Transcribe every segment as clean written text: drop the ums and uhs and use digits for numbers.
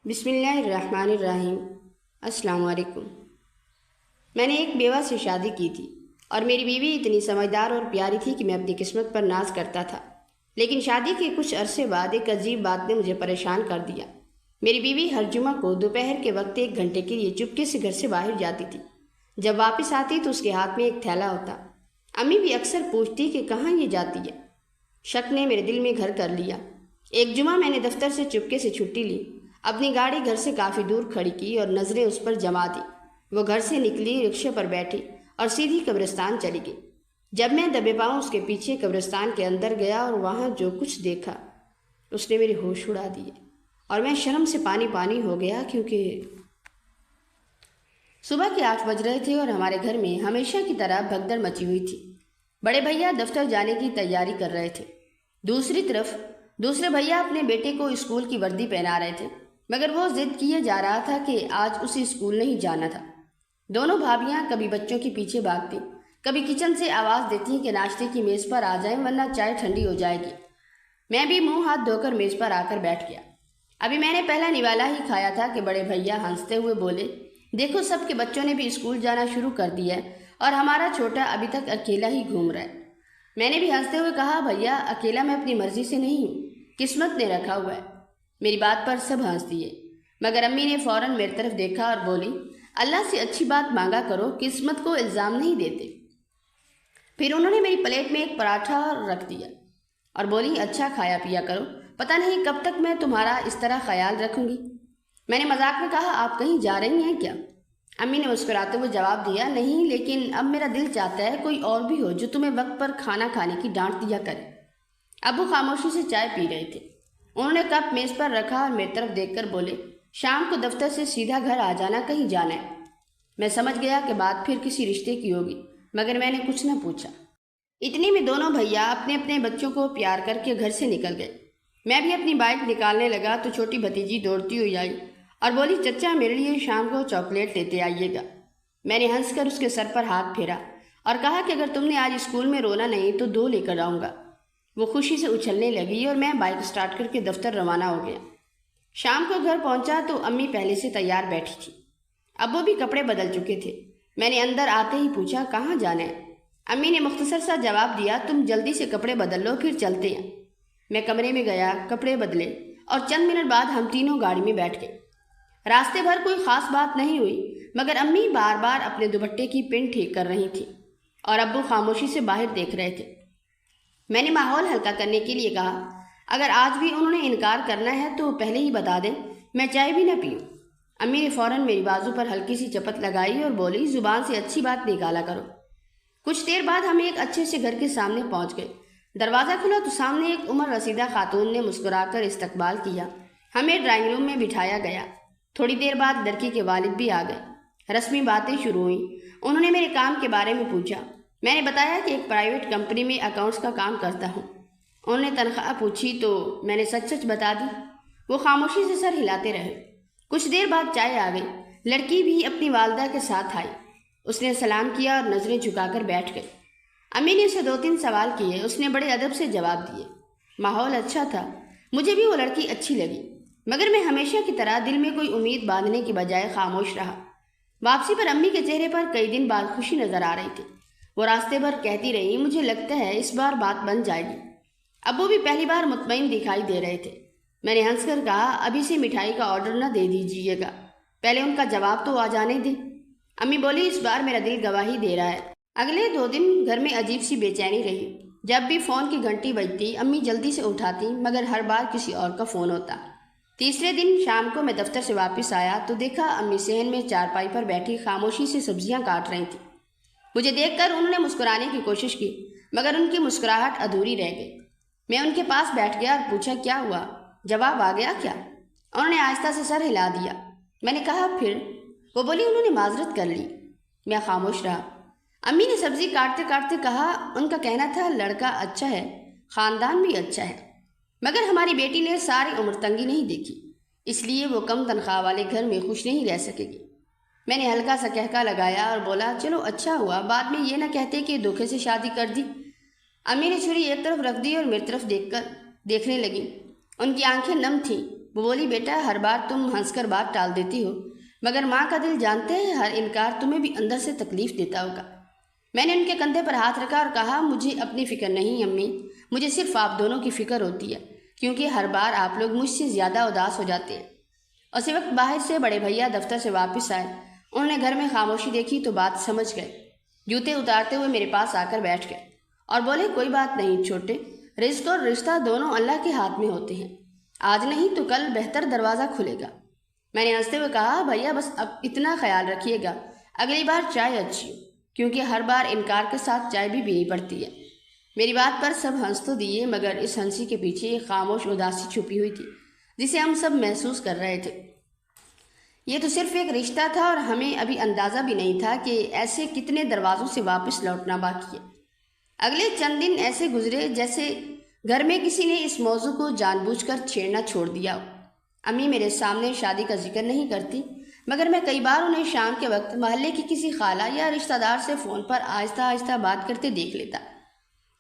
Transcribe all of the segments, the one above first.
بسم اللہ الرحمن الرحیم۔ السلام علیکم۔ میں نے ایک بیوہ سے شادی کی تھی اور میری بیوی اتنی سمجھدار اور پیاری تھی کہ میں اپنی قسمت پر ناز کرتا تھا، لیکن شادی کے کچھ عرصے بعد ایک عجیب بات نے مجھے پریشان کر دیا۔ میری بیوی ہر جمعہ کو دوپہر کے وقت 1 گھنٹے کے لیے چپکے سے گھر سے باہر جاتی تھی۔ جب واپس آتی تو اس کے ہاتھ میں ایک تھیلا ہوتا۔ امی بھی اکثر پوچھتی کہ کہاں یہ جاتی ہے۔ شک نے میرے دل میں گھر کر لیا۔ ایک جمعہ میں نے دفتر سے چپکے سے چھٹی لی، اپنی گاڑی گھر سے کافی دور کھڑی کی اور نظریں اس پر جما دی۔ وہ گھر سے نکلی، رکشے پر بیٹھی اور سیدھی قبرستان چلی گئی۔ جب میں دبے پاؤں اس کے پیچھے قبرستان کے اندر گیا اور وہاں جو کچھ دیکھا اس نے میرے ہوش اڑا دیے اور میں شرم سے پانی پانی ہو گیا، کیونکہ صبح کے 8 بج رہے تھے اور ہمارے گھر میں ہمیشہ کی طرح بھگدڑ مچی ہوئی تھی۔ بڑے بھیا دفتر جانے کی تیاری کر رہے تھے، دوسری طرف دوسرے بھیا اپنے بیٹے کو اسکول کی وردی پہنا رہے تھے، مگر وہ ضد کیے جا رہا تھا کہ آج اسے اسکول نہیں جانا تھا۔ دونوں بھابیاں کبھی بچوں کے پیچھے بھاگتی، کبھی کچن سے آواز دیتی کہ ناشتے کی میز پر آ جائیں ورنہ چائے ٹھنڈی ہو جائے گی۔ میں بھی منہ ہاتھ دھو کر میز پر آ کر بیٹھ گیا۔ ابھی میں نے پہلا نوالا ہی کھایا تھا کہ بڑے بھیا ہنستے ہوئے بولے، دیکھو سب کے بچوں نے بھی اسکول جانا شروع کر دیا ہے اور ہمارا چھوٹا ابھی تک اکیلا ہی گھوم رہا ہے۔ میں نے بھی ہنستے ہوئے کہا، بھیا اکیلا میں اپنی مرضی سے نہیں ہوں، قسمت نے رکھا ہوا ہے۔ میری بات پر سب ہنس دیے، مگر امی نے فوراً میری طرف دیکھا اور بولی، اللہ سے اچھی بات مانگا کرو، قسمت کو الزام نہیں دیتے۔ پھر انہوں نے میری پلیٹ میں ایک پراٹھا رکھ دیا اور بولی، اچھا کھایا پیا کرو، پتہ نہیں کب تک میں تمہارا اس طرح خیال رکھوں گی۔ میں نے مذاق میں کہا، آپ کہیں جا رہی ہیں کیا؟ امی نے مسکراتے ہوئے جواب دیا، نہیں، لیکن اب میرا دل چاہتا ہے کوئی اور بھی ہو جو تمہیں وقت پر کھانا کھانے کی ڈانٹ دیا کرے۔ ابو خاموشی سے چائے پی رہے تھے۔ انہوں نے کپ میز پر رکھا اور میری طرف دیکھ کر بولے، شام کو دفتر سے سیدھا گھر آ جانا، کہیں جانا ہے۔ میں سمجھ گیا کہ بات پھر کسی رشتے کی ہوگی، مگر میں نے کچھ نہ پوچھا۔ اتنے میں دونوں بھیا اپنے اپنے بچوں کو پیار کر کے گھر سے نکل گئے۔ میں بھی اپنی بائک نکالنے لگا تو چھوٹی بھتیجی دوڑتی ہوئی آئی اور بولی، چچا میرے لیے شام کو چاکلیٹ لیتے آئیے گا۔ میں نے ہنس کر اس کے سر پر ہاتھ پھیرا اور کہا کہ اگر تم نے آج اسکول میں رونا نہیں تو 2 لے کر آؤں گا۔ وہ خوشی سے اچھلنے لگی اور میں بائک سٹارٹ کر کے دفتر روانہ ہو گیا۔ شام کو گھر پہنچا تو امی پہلے سے تیار بیٹھی تھی، ابو بھی کپڑے بدل چکے تھے۔ میں نے اندر آتے ہی پوچھا، کہاں جانا ہے؟ امی نے مختصر سا جواب دیا، تم جلدی سے کپڑے بدل لو پھر چلتے ہیں۔ میں کمرے میں گیا، کپڑے بدلے اور چند منٹ بعد ہم تینوں گاڑی میں بیٹھ گئے۔ راستے بھر کوئی خاص بات نہیں ہوئی، مگر امی بار بار اپنے دوپٹے کی پن ٹھیک کر رہی تھی اور ابو خاموشی سے باہر دیکھ رہے تھے۔ میں نے ماحول ہلکا کرنے کے لیے کہا، اگر آج بھی انہوں نے انکار کرنا ہے تو پہلے ہی بتا دیں، میں چائے بھی نہ پیوں۔ امی نے فوراً میری بازو پر ہلکی سی چپت لگائی اور بولی، زبان سے اچھی بات نکالا کرو۔ کچھ دیر بعد ہم ایک اچھے سے گھر کے سامنے پہنچ گئے۔ دروازہ کھلا تو سامنے ایک عمر رسیدہ خاتون نے مسکرا کر استقبال کیا۔ ہمیں ڈرائنگ روم میں بٹھایا گیا۔ تھوڑی دیر بعد لڑکی کے والد بھی آ گئے۔ رسمی باتیں شروع ہوئیں۔ انہوں نے میرے کام کے بارے میں پوچھا۔ میں نے بتایا کہ ایک پرائیویٹ کمپنی میں اکاؤنٹس کا کام کرتا ہوں۔ انہوں نے تنخواہ پوچھی تو میں نے سچ سچ بتا دی۔ وہ خاموشی سے سر ہلاتے رہے۔ کچھ دیر بعد چائے آ گئی۔ لڑکی بھی اپنی والدہ کے ساتھ آئی۔ اس نے سلام کیا اور نظریں جھکا کر بیٹھ گئی۔ امی نے اسے 2-3 سوال کیے، اس نے بڑے ادب سے جواب دیے۔ ماحول اچھا تھا، مجھے بھی وہ لڑکی اچھی لگی، مگر میں ہمیشہ کی طرح دل میں کوئی امید باندھنے کی بجائے خاموش رہا۔ واپسی پر امی کے چہرے پر کئی دن بعد خوشی نظر آ رہی تھی۔ وہ راستے بھر کہتی رہی، مجھے لگتا ہے اس بار بات بن جائے گی۔ ابو بھی پہلی بار مطمئن دکھائی دے رہے تھے۔ میں نے ہنس کر کہا، ابھی سے مٹھائی کا آرڈر نہ دے دیجیے گا، پہلے ان کا جواب تو آ جانے دیں۔ امی بولی، اس بار میرا دل گواہی دے رہا ہے۔ اگلے 2 دن گھر میں عجیب سی بے چینی رہی۔ جب بھی فون کی گھنٹی بجتی امی جلدی سے اٹھاتی، مگر ہر بار کسی اور کا فون ہوتا۔ تیسرے دن شام کو میں دفتر سے واپس آیا تو دیکھا امی صحن میں چارپائی پر بیٹھی خاموشی سے سبزیاں کاٹ رہی تھیں۔ مجھے دیکھ کر انہوں نے مسکرانے کی کوشش کی، مگر ان کی مسکراہٹ ادھوری رہ گئی۔ میں ان کے پاس بیٹھ گیا اور پوچھا، کیا ہوا؟ جواب آ گیا کیا؟ انہوں نے آہستہ سے سر ہلا دیا۔ میں نے کہا، پھر؟ وہ بولی، انہوں نے معذرت کر لی۔ میں خاموش رہا۔ امی نے سبزی کاٹتے کاٹتے کہا، ان کا کہنا تھا لڑکا اچھا ہے، خاندان بھی اچھا ہے، مگر ہماری بیٹی نے ساری عمر تنگی نہیں دیکھی، اس لیے وہ کم تنخواہ والے گھر میں خوش نہیں رہ سکے گی۔ میں نے ہلکا سا کہکا لگایا اور بولا، چلو اچھا ہوا، بعد میں یہ نہ کہتے کہ دھوکے سے شادی کر دی۔ امی نے چھری ایک طرف رکھ دی اور میری طرف دیکھنے لگی۔ ان کی آنکھیں نم تھیں وہ بولی بیٹا ہر بار تم ہنس کر بات ٹال دیتی ہو، مگر ماں کا دل جانتے ہیں ہر انکار تمہیں بھی اندر سے تکلیف دیتا ہوگا۔ میں نے ان کے کندھے پر ہاتھ رکھا اور کہا مجھے اپنی فکر نہیں امی، مجھے صرف آپ دونوں کی فکر ہوتی ہے، کیونکہ ہر بار آپ لوگ مجھ سے زیادہ اداس ہو جاتے ہیں۔ اسی وقت باہر سے بڑے بھیا دفتر سے واپس آئے۔ انہوں نے گھر میں خاموشی دیکھی تو بات سمجھ گئے۔ جوتے اتارتے ہوئے میرے پاس آ کر بیٹھ گئے اور بولے کوئی بات نہیں چھوٹے، رزق اور رشتہ دونوں اللہ کے ہاتھ میں ہوتے ہیں، آج نہیں تو کل بہتر دروازہ کھلے گا۔ میں نے ہنستے ہوئے کہا بھیا بس اب اتنا خیال رکھیے گا اگلی بار چائے اچھی ہو، کیونکہ ہر بار انکار کے ساتھ چائے بھی پینی پڑتی ہے۔ میری بات پر سب ہنس تو دیے، مگر اس ہنسی کے پیچھے ایک خاموش اداسی چھپی ہوئی تھی جسے ہم سب محسوس کر رہے تھے۔ یہ تو صرف ایک رشتہ تھا اور ہمیں ابھی اندازہ بھی نہیں تھا کہ ایسے کتنے دروازوں سے واپس لوٹنا باقی ہے۔ اگلے چند دن ایسے گزرے جیسے گھر میں کسی نے اس موضوع کو جان بوجھ کر چھیڑنا چھوڑ دیا ہو۔ امی میرے سامنے شادی کا ذکر نہیں کرتی، مگر میں کئی بار انہیں شام کے وقت محلے کی کسی خالہ یا رشتہ دار سے فون پر آہستہ آہستہ بات کرتے دیکھ لیتا۔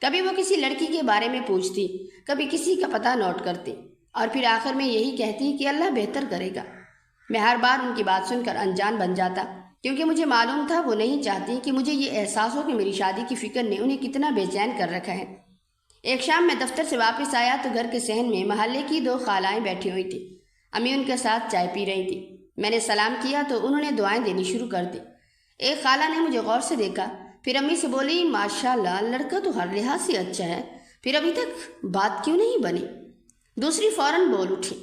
کبھی وہ کسی لڑکی کے بارے میں پوچھتی، کبھی کسی کا پتہ نوٹ کرتی، اور پھر آخر میں یہی کہتی کہ اللہ بہتر کرے گا۔ میں ہر بار ان کی بات سن کر انجان بن جاتا، کیونکہ مجھے معلوم تھا وہ نہیں چاہتی کہ مجھے یہ احساس ہو کہ میری شادی کی فکر نے انہیں کتنا بے چین کر رکھا ہے۔ ایک شام میں دفتر سے واپس آیا تو گھر کے صحن میں محلے کی 2 خالائیں بیٹھی ہوئی تھیں۔ امی ان کے ساتھ چائے پی رہی تھی۔ میں نے سلام کیا تو انہوں نے دعائیں دینی شروع کر دی۔ ایک خالہ نے مجھے غور سے دیکھا، پھر امی سے بولی ماشاءاللہ لڑکا تو ہر لحاظ سے اچھا ہے، پھر ابھی تک بات کیوں نہیں بنی؟ دوسری فوراً بول اٹھی،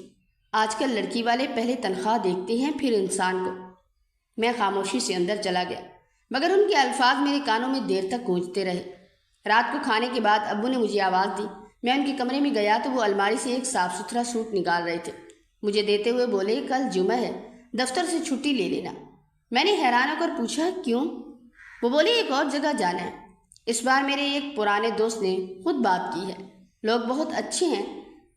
آج کل لڑکی والے پہلے تنخواہ دیکھتے ہیں پھر انسان کو۔ میں خاموشی سے اندر چلا گیا، مگر ان کے الفاظ میرے کانوں میں دیر تک گونجتے رہے۔ رات کو کھانے کے بعد ابو نے مجھے آواز دی۔ میں ان کے کمرے میں گیا تو وہ الماری سے ایک صاف ستھرا سوٹ نکال رہے تھے۔ مجھے دیتے ہوئے بولے کل جمعہ ہے، دفتر سے چھٹی لے لینا۔ میں نے حیران ہو کر پوچھا کیوں؟ وہ بولے ایک اور جگہ جانا ہے۔ اس بار میرے ایک پرانے دوست نے خود بات کی ہے، لوگ بہت اچھے ہیں۔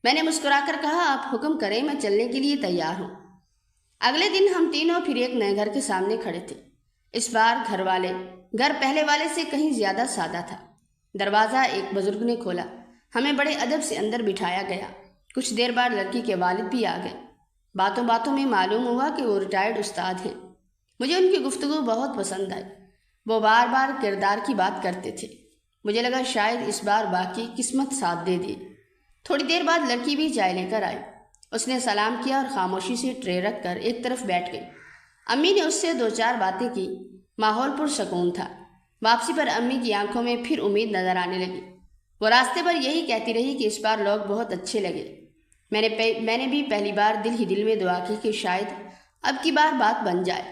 میں نے مسکرا کر کہا آپ حکم کریں، میں چلنے کے لیے تیار ہوں۔ اگلے دن ہم تینوں پھر ایک نئے گھر کے سامنے کھڑے تھے۔ اس بار گھر پہلے والے سے کہیں زیادہ سادہ تھا۔ دروازہ ایک بزرگ نے کھولا، ہمیں بڑے ادب سے اندر بٹھایا گیا۔ کچھ دیر بعد لڑکی کے والد بھی آ گئے۔ باتوں باتوں میں معلوم ہوا کہ وہ ریٹائرڈ استاد ہیں۔ مجھے ان کی گفتگو بہت پسند آئی۔ وہ بار بار کردار کی بات کرتے تھے۔ مجھے لگا شاید اس بار باقی قسمت ساتھ دے دی۔ تھوڑی دیر بعد لڑکی بھی چائے لے کر آئی۔ اس نے سلام کیا اور خاموشی سے ٹرے رکھ کر ایک طرف بیٹھ گئی۔ امی نے اس سے 2-4 باتیں کی، ماحول پرسکون تھا۔ واپسی پر امی کی آنکھوں میں پھر امید نظر آنے لگی۔ وہ راستے پر یہی کہتی رہی کہ اس بار لوگ بہت اچھے لگے۔ میں نے بھی پہلی بار دل ہی میں دعا کی کہ شاید اب کی بار بات بن جائے،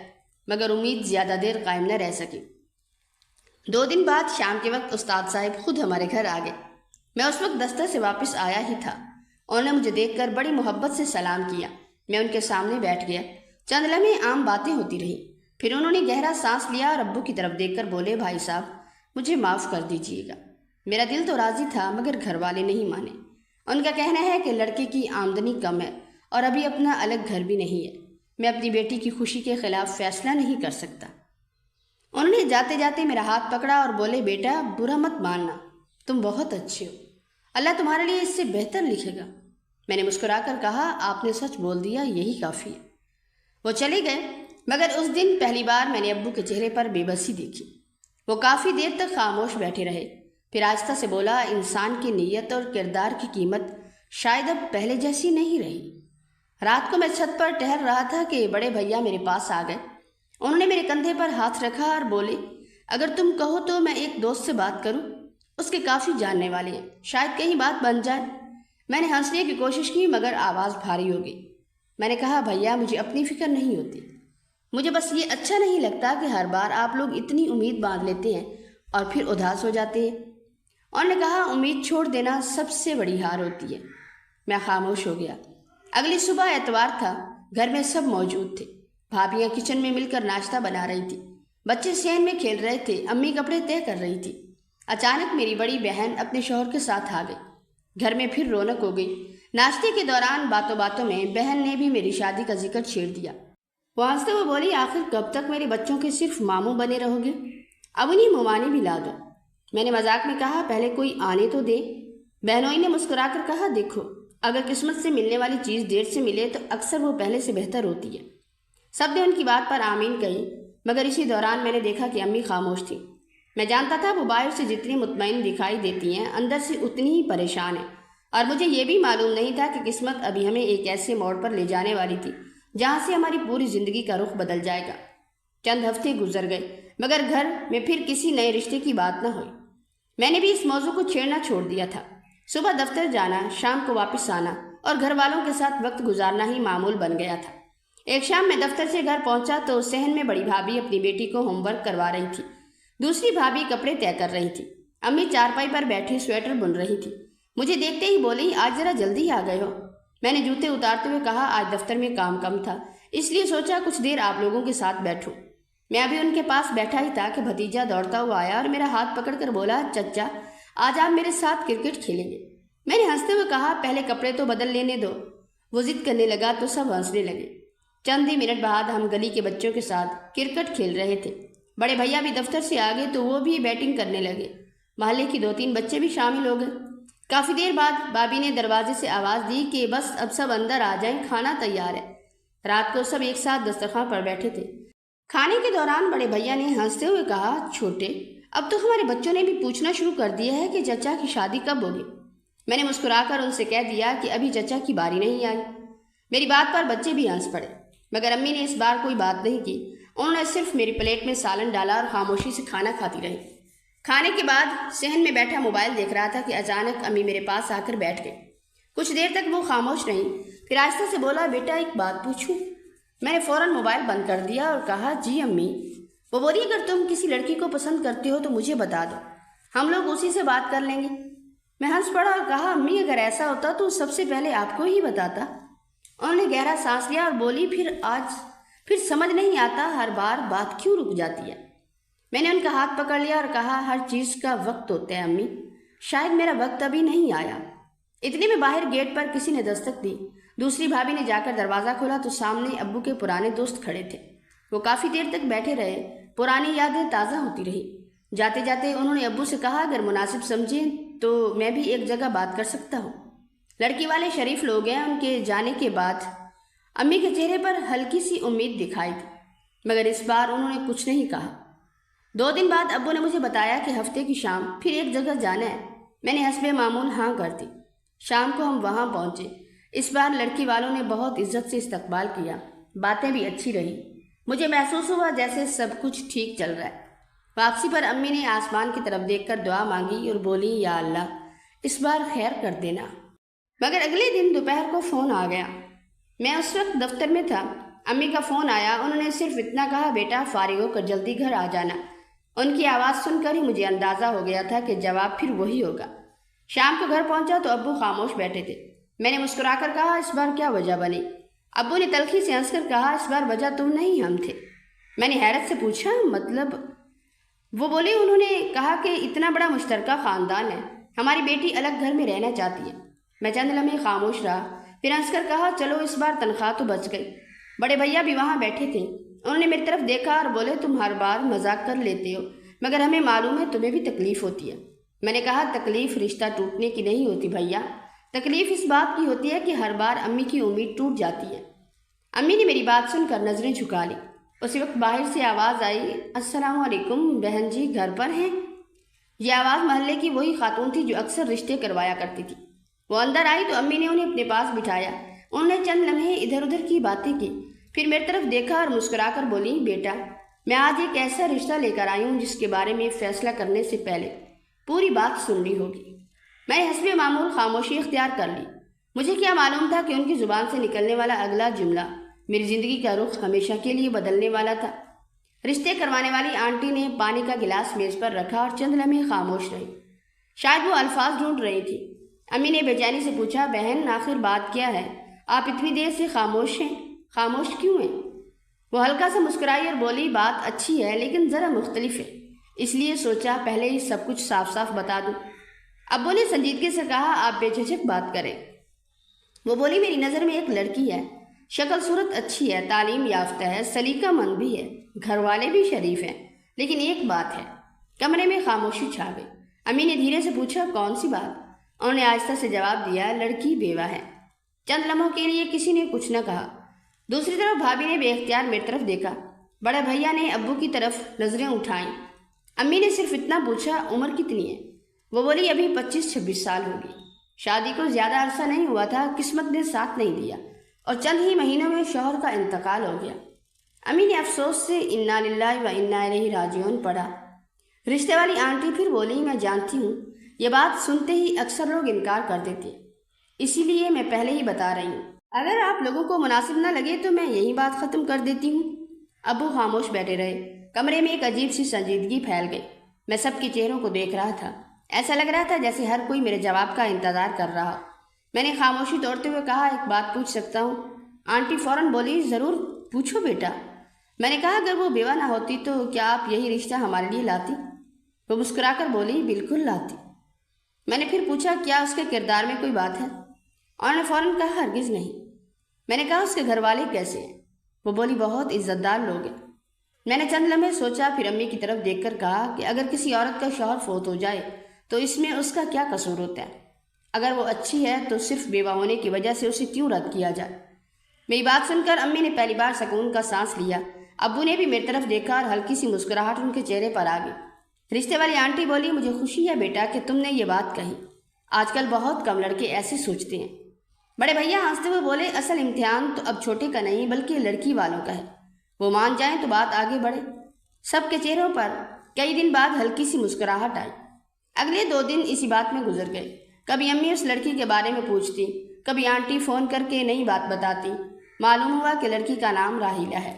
مگر امید زیادہ دیر قائم نہ رہ سکی۔ 2 دن بعد شام کے وقت استاد صاحب خود ہمارے گھر آ گئے۔ میں اس وقت دفتر سے واپس آیا ہی تھا۔ انہوں نے مجھے دیکھ کر بڑی محبت سے سلام کیا۔ میں ان کے سامنے بیٹھ گیا۔ چند لمحے عام باتیں ہوتی رہیں، پھر انہوں نے گہرا سانس لیا اور ابو کی طرف دیکھ کر بولے بھائی صاحب مجھے معاف کر دیجیے گا۔ میرا دل تو راضی تھا مگر گھر والے نہیں مانے۔ ان کا کہنا ہے کہ لڑکے کی آمدنی کم ہے اور ابھی اپنا الگ گھر بھی نہیں ہے۔ میں اپنی بیٹی کی خوشی کے خلاف فیصلہ نہیں کر سکتا۔ انہوں نے جاتے جاتے میرا ہاتھ پکڑا اور بولے بیٹا برا مت ماننا، تم بہت اچھے ہو، اللہ تمہارے لیے اس سے بہتر لکھے گا۔ میں نے مسکرا کر کہا آپ نے سچ بول دیا، یہی کافی ہے۔ وہ چلے گئے، مگر اس دن پہلی بار میں نے ابو کے چہرے پر بے بسی دیکھی۔ وہ کافی دیر تک خاموش بیٹھے رہے، پھر آہستہ سے بولا انسان کی نیت اور کردار کی قیمت شاید اب پہلے جیسی نہیں رہی۔ رات کو میں چھت پر ٹہل رہا تھا کہ بڑے بھیا میرے پاس آ گئے۔ انہوں نے میرے کندھے پر ہاتھ رکھا اور بولے اگر تم کہو تو میں ایک دوست سے بات کروں، اس کے کافی جاننے والے ہیں، شاید کہیں بات بن جائے۔ میں نے ہنسنے کی کوشش کی مگر آواز بھاری ہو گئی۔ میں نے کہا بھیا مجھے اپنی فکر نہیں ہوتی، مجھے بس یہ اچھا نہیں لگتا کہ ہر بار آپ لوگ اتنی امید باندھ لیتے ہیں اور پھر اداس ہو جاتے ہیں۔ انہوں نے کہا امید چھوڑ دینا سب سے بڑی ہار ہوتی ہے۔ میں خاموش ہو گیا۔ اگلی صبح اتوار تھا، گھر میں سب موجود تھے۔ بھابیاں کچن میں مل کر ناشتہ بنا رہی تھی، بچے صحن میں کھیل رہے تھے، امی کپڑے طے کر رہی تھی۔ اچانک میری بڑی بہن اپنے شوہر کے ساتھ آ گئی۔ گھر میں پھر رونق ہو گئی۔ ناشتے کے دوران باتوں باتوں میں بہن نے بھی میری شادی کا ذکر چھیڑ دیا۔ وہ ہنستے ہوئے بولی آخر کب تک میرے بچوں کے صرف ماموں بنے رہو گے؟ اب انہیں ممانی بھی لا دو۔ میں نے مذاق میں کہا پہلے کوئی آنے تو دے۔ بہنوئی نے مسکرا کر کہا دیکھو اگر قسمت سے ملنے والی چیز دیر سے ملے تو اکثر وہ پہلے سے بہتر ہوتی ہے۔ سب نے ان کی بات پر آمین کہی، مگر اسی دوران میں نے دیکھا کہ امی خاموش تھی۔ میں جانتا تھا وہ باہر سے جتنی مطمئن دکھائی دیتی ہیں اندر سے اتنی ہی پریشان ہیں، اور مجھے یہ بھی معلوم نہیں تھا کہ قسمت ابھی ہمیں ایک ایسے موڑ پر لے جانے والی تھی جہاں سے ہماری پوری زندگی کا رخ بدل جائے گا۔ چند ہفتے گزر گئے مگر گھر میں پھر کسی نئے رشتے کی بات نہ ہوئی۔ میں نے بھی اس موضوع کو چھیڑنا چھوڑ دیا تھا۔ صبح دفتر جانا، شام کو واپس آنا اور گھر والوں کے ساتھ وقت گزارنا ہی معمول بن گیا تھا۔ ایک شام میں دفتر سے گھر پہنچا تو صحن میں بڑی بھابھی اپنی بیٹی کو ہوم ورک کروا رہی تھی، دوسری بھابھی کپڑے طے کر رہی تھی، امی چارپائی پر بیٹھی سویٹر بن رہی تھی۔ مجھے دیکھتے ہی بولی، آج ذرا جلدی آ گئے ہو۔ میں نے جوتے اتارتے ہوئے کہا، آج دفتر میں کام کم تھا، اس لیے سوچا کچھ دیر آپ لوگوں کے ساتھ بیٹھوں۔ میں ابھی ان کے پاس بیٹھا ہی تھا کہ بھتیجا دوڑتا ہوا آیا اور میرا ہاتھ پکڑ کر بولا، چچا آج آپ میرے ساتھ کرکٹ کھیلیں گے۔ میں نے ہنستے ہوئے کہا، پہلے کپڑے تو بدل لینے دو۔ وہ ضد کرنے لگا تو سب ہنسنے لگے۔ چند ہی منٹ بعد ہم گلی کے بچوں کے ساتھ کرکٹ کھیل رہے تھے۔ بڑے بھیا بھی دفتر سے آ گئے تو وہ بھی بیٹنگ کرنے لگے۔ محلے کی 2-3 بچے بھی شامل ہو گئے۔ کافی دیر بعد بابی نے دروازے سے آواز دی کہ بس اب سب اندر آ جائیں، کھانا تیار ہے۔ رات کو سب ایک ساتھ دسترخوان پر بیٹھے تھے۔ کھانے کے دوران بڑے بھیا نے ہنستے ہوئے کہا، چھوٹے اب تو ہمارے بچوں نے بھی پوچھنا شروع کر دیا ہے کہ چچا کی شادی کب ہوگی۔ میں نے مسکرا کر ان سے کہہ دیا کہ ابھی چچا کی باری نہیں آئی۔ میری بات پر بچے بھی ہنس پڑے، مگر امی نے اس بار کوئی بات نہیں کی۔ انہوں نے صرف میری پلیٹ میں سالن ڈالا اور خاموشی سے کھانا کھاتی رہی۔ کھانے کے بعد صحن میں بیٹھا موبائل دیکھ رہا تھا کہ اچانک امی میرے پاس آ کر بیٹھ گئی۔ کچھ دیر تک وہ خاموش رہیں، پھر آہستہ سے بولا، بیٹا ایک بات پوچھوں؟ میں نے فوراً موبائل بند کر دیا اور کہا، جی امی۔ وہ بولی، اگر تم کسی لڑکی کو پسند کرتے ہو تو مجھے بتا دو، ہم لوگ اسی سے بات کر لیں گے۔ میں ہنس پڑا اور کہا، امی اگر ایسا ہوتا تو سب سے پہلے آپ کو ہی بتاتا۔ انہوں نے گہرا سانس لیا اور بولی، پھر سمجھ نہیں آتا ہر بار بات کیوں رک جاتی ہے۔ میں نے ان کا ہاتھ پکڑ لیا اور کہا، ہر چیز کا وقت ہوتا ہے امی، شاید میرا وقت ابھی نہیں آیا۔ اتنے میں باہر گیٹ پر کسی نے دستک دی۔ دوسری بھابھی نے جا کر دروازہ کھولا تو سامنے ابو کے پرانے دوست کھڑے تھے۔ وہ کافی دیر تک بیٹھے رہے، پرانی یادیں تازہ ہوتی رہی۔ جاتے جاتے انہوں نے ابو سے کہا، اگر مناسب سمجھیں تو میں بھی ایک جگہ بات کر سکتا ہوں۔ لڑکی والے شریف لوگ ہیں۔ ان کے جانے کے بعد امی کے چہرے پر ہلکی سی امید دکھائی تھی، مگر اس بار انہوں نے کچھ نہیں کہا۔ 2 دن بعد ابو نے مجھے بتایا کہ ہفتے کی شام پھر ایک جگہ جانا ہے۔ میں نے حسب معمول ہاں کر دی۔ شام کو ہم وہاں پہنچے۔ اس بار لڑکی والوں نے بہت عزت سے استقبال کیا، باتیں بھی اچھی رہی۔ مجھے محسوس ہوا جیسے سب کچھ ٹھیک چل رہا ہے۔ واپسی پر امی نے آسمان کی طرف دیکھ کر دعا مانگی اور بولی، یا اللہ اس بار خیر کر دینا۔ مگر اگلے دن دوپہر کو فون آ گیا۔ میں اس وقت دفتر میں تھا۔ امی کا فون آیا، انہوں نے صرف اتنا کہا، بیٹا فارغ ہو کر جلدی گھر آ جانا۔ ان کی آواز سن کر ہی مجھے اندازہ ہو گیا تھا کہ جواب پھر وہی ہوگا۔ شام کو گھر پہنچا تو ابو خاموش بیٹھے تھے۔ میں نے مسکرا کر کہا، اس بار کیا وجہ بنی؟ ابو نے تلخی سے ہنس کر کہا، اس بار وجہ تم نہیں ہم تھے۔ میں نے حیرت سے پوچھا، مطلب؟ وہ بولے، انہوں نے کہا کہ اتنا بڑا مشترکہ خاندان ہے، ہماری بیٹی الگ گھر میں رہنا چاہتی ہے۔ میں چند لمحے خاموش رہا، پھر ہنس کر کہا، چلو اس بار تنخواہ تو بچ گئی۔ بڑے بھیا بھی وہاں بیٹھے تھے۔ انہوں نے میری طرف دیکھا اور بولے، تم ہر بار مذاق کر لیتے ہو، مگر ہمیں معلوم ہے تمہیں بھی تکلیف ہوتی ہے۔ میں نے کہا، تکلیف رشتہ ٹوٹنے کی نہیں ہوتی بھیا، تکلیف اس بات کی ہوتی ہے کہ ہر بار امی کی امید ٹوٹ جاتی ہے۔ امی نے میری بات سن کر نظریں جھکا لی۔ اسی وقت باہر سے آواز آئی، السلام علیکم بہن جی، گھر پر ہیں؟ یہ آواز محلے کی وہی خاتون تھی جو اکثر رشتے کروایا کرتی تھی۔ وہ اندر آئی تو امی نے انہیں اپنے پاس بٹھایا۔ انہوں نے چند لمحے ادھر ادھر کی باتیں کی، پھر میری طرف دیکھا اور مسکرا کر بولی، بیٹا میں آج ایک ایسا رشتہ لے کر آئی ہوں جس کے بارے میں فیصلہ کرنے سے پہلے پوری بات سننی ہوگی۔ میں نے حسب معمول خاموشی اختیار کر لی۔ مجھے کیا معلوم تھا کہ ان کی زبان سے نکلنے والا اگلا جملہ میری زندگی کا رخ ہمیشہ کے لیے بدلنے والا تھا۔ رشتے کروانے والی آنٹی نے پانی کا گلاس میز پر رکھا اور چند لمحے خاموش رہی۔ شاید وہ الفاظ ڈھونڈ رہی تھی۔ امی نے بے چینی سے پوچھا، بہن آخر بات کیا ہے؟ آپ اتنی دیر سے خاموش ہیں، خاموش کیوں ہیں؟ وہ ہلکا سا مسکرائی اور بولی، بات اچھی ہے لیکن ذرا مختلف ہے، اس لیے سوچا پہلے ہی سب کچھ صاف صاف بتا دوں۔ ابو نے سنجیدگی سے کہا، آپ بے جھجک بات کریں۔ وہ بولی، میری نظر میں ایک لڑکی ہے، شکل صورت اچھی ہے، تعلیم یافتہ ہے، سلیقہ مند بھی ہے، گھر والے بھی شریف ہیں، لیکن ایک بات ہے۔ کمرے میں خاموشی چھا گئی۔ امی نے دھیرے سے پوچھا، کون سی بات؟ انہوں نے آہستہ سے جواب دیا، لڑکی بیوہ ہے۔ چند لمحوں کے لیے کسی نے کچھ نہ کہا۔ دوسری طرف بھابھی نے بے اختیار میری طرف دیکھا۔ بڑے بھیا نے ابو کی طرف نظریں اٹھائیں۔ امی نے صرف اتنا پوچھا، عمر کتنی ہے؟ وہ بولی، ابھی 25-26 سال ہوگی۔ شادی کو زیادہ عرصہ نہیں ہوا تھا، قسمت نے ساتھ نہیں دیا اور چند ہی مہینوں میں شوہر کا انتقال ہو گیا۔ امی نے افسوس سے انا للہ و انا الیہ راجعون پڑھا۔ رشتے والی آنٹی پھر بولی، میں جانتی ہوں یہ بات سنتے ہی اکثر لوگ انکار کر دیتے، اسی لیے میں پہلے ہی بتا رہی ہوں۔ اگر آپ لوگوں کو مناسب نہ لگے تو میں یہی بات ختم کر دیتی ہوں۔ ابو خاموش بیٹھے رہے۔ کمرے میں ایک عجیب سی سنجیدگی پھیل گئی۔ میں سب کے چہروں کو دیکھ رہا تھا۔ ایسا لگ رہا تھا جیسے ہر کوئی میرے جواب کا انتظار کر رہا ہو۔ میں نے خاموشی توڑتے ہوئے کہا، ایک بات پوچھ سکتا ہوں؟ آنٹی فوراً بولی، ضرور پوچھو بیٹا۔ میں نے کہا، اگر وہ بیوہ نہ ہوتی تو کیا آپ یہی رشتہ ہمارے لیے لاتی؟ وہ مسکرا کر بولی، بالکل لاتی۔ میں نے پھر پوچھا، کیا اس کے کردار میں کوئی بات ہے؟ انہوں نے فوراً کہا، ہرگز نہیں۔ میں نے کہا، اس کے گھر والے کیسے ہیں؟ وہ بولی، بہت عزت دار لوگ ہیں۔ میں نے چند لمحے سوچا، پھر امی کی طرف دیکھ کر کہا کہ اگر کسی عورت کا شوہر فوت ہو جائے تو اس میں اس کا کیا قصور ہوتا ہے؟ اگر وہ اچھی ہے تو صرف بیوہ ہونے کی وجہ سے اسے کیوں رد کیا جائے؟ میری بات سن کر امی نے پہلی بار سکون کا سانس لیا۔ ابو نے بھی میری طرف دیکھا اور ہلکی سی مسکراہٹ ان کے چہرے پر آ گئی۔ رشتے والی آنٹی بولی، مجھے خوشی ہے بیٹا کہ تم نے یہ بات کہی۔ آج کل بہت کم لڑکے ایسے سوچتے ہیں۔ بڑے بھیا ہنستے ہوئے بولے، اصل امتحان تو اب چھوٹے کا نہیں بلکہ لڑکی والوں کا ہے، وہ مان جائیں تو بات آگے بڑھے۔ سب کے چہروں پر کئی دن بعد ہلکی سی مسکراہٹ آئی۔ اگلے 2 دن اسی بات میں گزر گئے۔ کبھی امی اس لڑکی کے بارے میں پوچھتی، کبھی آنٹی فون کر کے نئی بات بتاتی۔ معلوم ہوا کہ لڑکی کا نام راحیلہ ہے،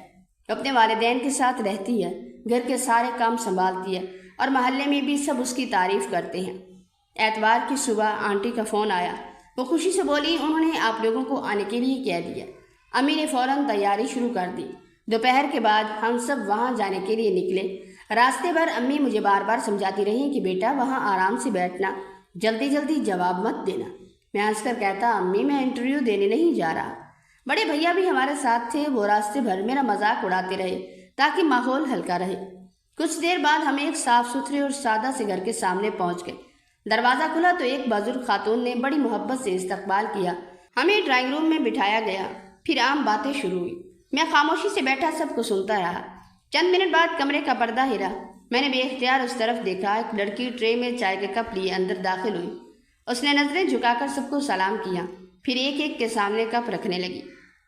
اپنے والدین کے ساتھ رہتی ہے، گھر کے سارے کام سنبھالتی ہے اور محلے میں بھی سب اس کی تعریف کرتے ہیں۔ اتوار کی صبح آنٹی کا فون آیا۔ وہ خوشی سے بولی، انہوں نے آپ لوگوں کو آنے کے لیے کہہ دیا۔ امی نے فوراً تیاری شروع کر دی۔ دوپہر کے بعد ہم سب وہاں جانے کے لیے نکلے۔ راستے بھر امی مجھے بار بار سمجھاتی رہی کہ بیٹا وہاں آرام سے بیٹھنا، جلدی جلدی جواب مت دینا۔ میں ہنس کر کہتا، امی میں انٹرویو دینے نہیں جا رہا۔ بڑے بھیا بھی ہمارے ساتھ تھے۔ وہ راستے بھر میرا مذاق اڑاتے رہے تاکہ ماحول ہلکا رہے۔ کچھ دیر بعد ہم ایک صاف ستھرے اور سادہ سے گھر کے سامنے پہنچ گئے۔ دروازہ کھلا تو ایک بزرگ خاتون نے بڑی محبت سے استقبال کیا۔ ہمیں ڈرائنگ روم میں بٹھایا گیا۔ پھر عام باتیں شروع ہوئی۔ میں خاموشی سے بیٹھا سب کو سنتا رہا۔ چند منٹ بعد کمرے کا پردہ ہلا۔ میں نے بے اختیار اس طرف دیکھا۔ ایک لڑکی ٹرے میں چائے کے کپ لیے اندر داخل ہوئی۔ اس نے نظریں جھکا کر سب کو سلام کیا، پھر ایک ایک کے سامنے کپ رکھنے لگی۔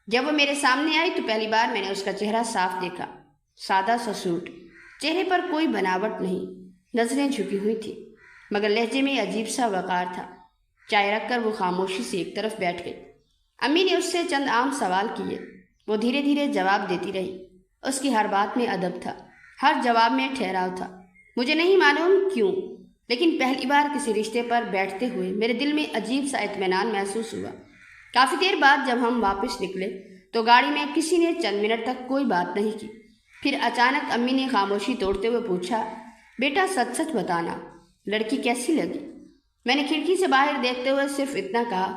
جب وہ میرے سامنے آئی تو پہلی بار میں نے اس کا چہرہ صاف دیکھا۔ سادہ سا سوٹ، چہرے پر کوئی بناوٹ نہیں، نظریں جھکی ہوئی تھی، مگر لہجے میں عجیب سا وقار تھا۔ چائے رکھ کر وہ خاموشی سے ایک طرف بیٹھ گئی۔ امی نے اس سے چند عام سوال کیے۔ وہ دھیرے دھیرے جواب دیتی رہی۔ اس کی ہر بات میں ادب تھا، ہر جواب میں ٹھہراؤ تھا۔ مجھے نہیں معلوم کیوں، لیکن پہلی بار کسی رشتے پر بیٹھتے ہوئے میرے دل میں عجیب سا اطمینان محسوس ہوا۔ کافی دیر بعد جب ہم واپس نکلے تو گاڑی میں کسی نے چند منٹ تک کوئی بات نہیں کی۔ پھر اچانک امی نے خاموشی توڑتے ہوئے پوچھا، بیٹا سچ سچ بتانا، لڑکی کیسی لگی؟ میں نے کھڑکی سے باہر دیکھتے ہوئے صرف اتنا کہا،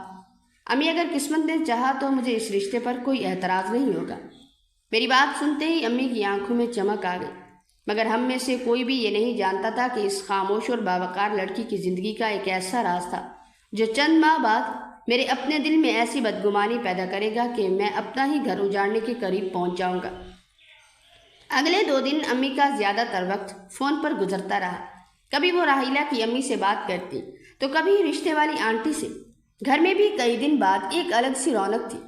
امی اگر قسمت نے چاہا تو مجھے اس رشتے پر کوئی اعتراض نہیں ہوگا۔ میری بات سنتے ہی امی کی آنکھوں میں چمک آ گئی، مگر ہم میں سے کوئی بھی یہ نہیں جانتا تھا کہ اس خاموش اور باوقار لڑکی کی زندگی کا ایک ایسا راز تھا جو چند ماہ بعد میرے اپنے دل میں ایسی بدگمانی پیدا کرے گا کہ میں اپنا ہی گھر اجاڑنے کے قریب پہنچ جاؤں گا۔ اگلے 2 دن امی کا زیادہ تر وقت فون پر گزرتا رہا۔ کبھی وہ راحیلہ کی امی سے بات کرتی تو کبھی رشتے والی آنٹی سے۔ گھر میں بھی کئی دن بعد ایک الگ سی رونق تھی۔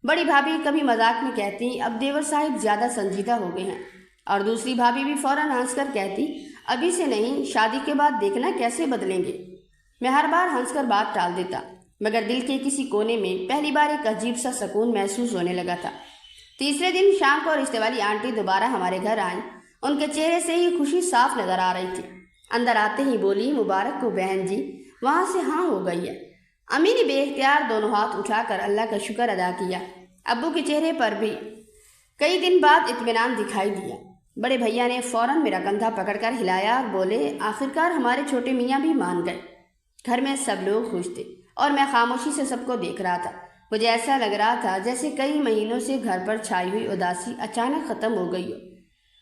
بڑی بھابھی کبھی مذاق میں کہتی، اب دیور صاحب زیادہ سنجیدہ ہو گئے ہیں، اور دوسری بھابھی بھی فوراً ہنس کر کہتی، ابھی سے نہیں، شادی کے بعد دیکھنا کیسے بدلیں گے۔ میں ہر بار ہنس کر بات ٹال دیتا، مگر دل کے کسی کونے میں پہلی بار ایک عجیب سا سکون محسوس ہونے لگا تھا۔ تیسرے دن شام کو رشتے والی آنٹی دوبارہ ہمارے گھر آئیں۔ ان کے چہرے سے ہی خوشی صاف نظر آ رہی تھی۔ اندر آتے ہی بولی، مبارک ہو بہن جی، وہاں سے ہاں ہو گئی ہے۔ امی نے بے اختیار دونوں ہاتھ اٹھا کر اللہ کا شکر ادا کیا۔ ابو کے چہرے پر بھی کئی دن بعد اطمینان دکھائی دیا۔ بڑے بھیا نے فوراً میرا کندھا پکڑ کر ہلایا اور بولے، آخرکار ہمارے چھوٹے میاں بھی مان گئے۔ گھر میں سب لوگ خوش تھے اور میں خاموشی سے سب کو دیکھ رہا تھا۔ مجھے ایسا لگ رہا تھا جیسے کئی مہینوں سے گھر پر چھائی ہوئی اداسی اچانک ختم ہو گئی ہو۔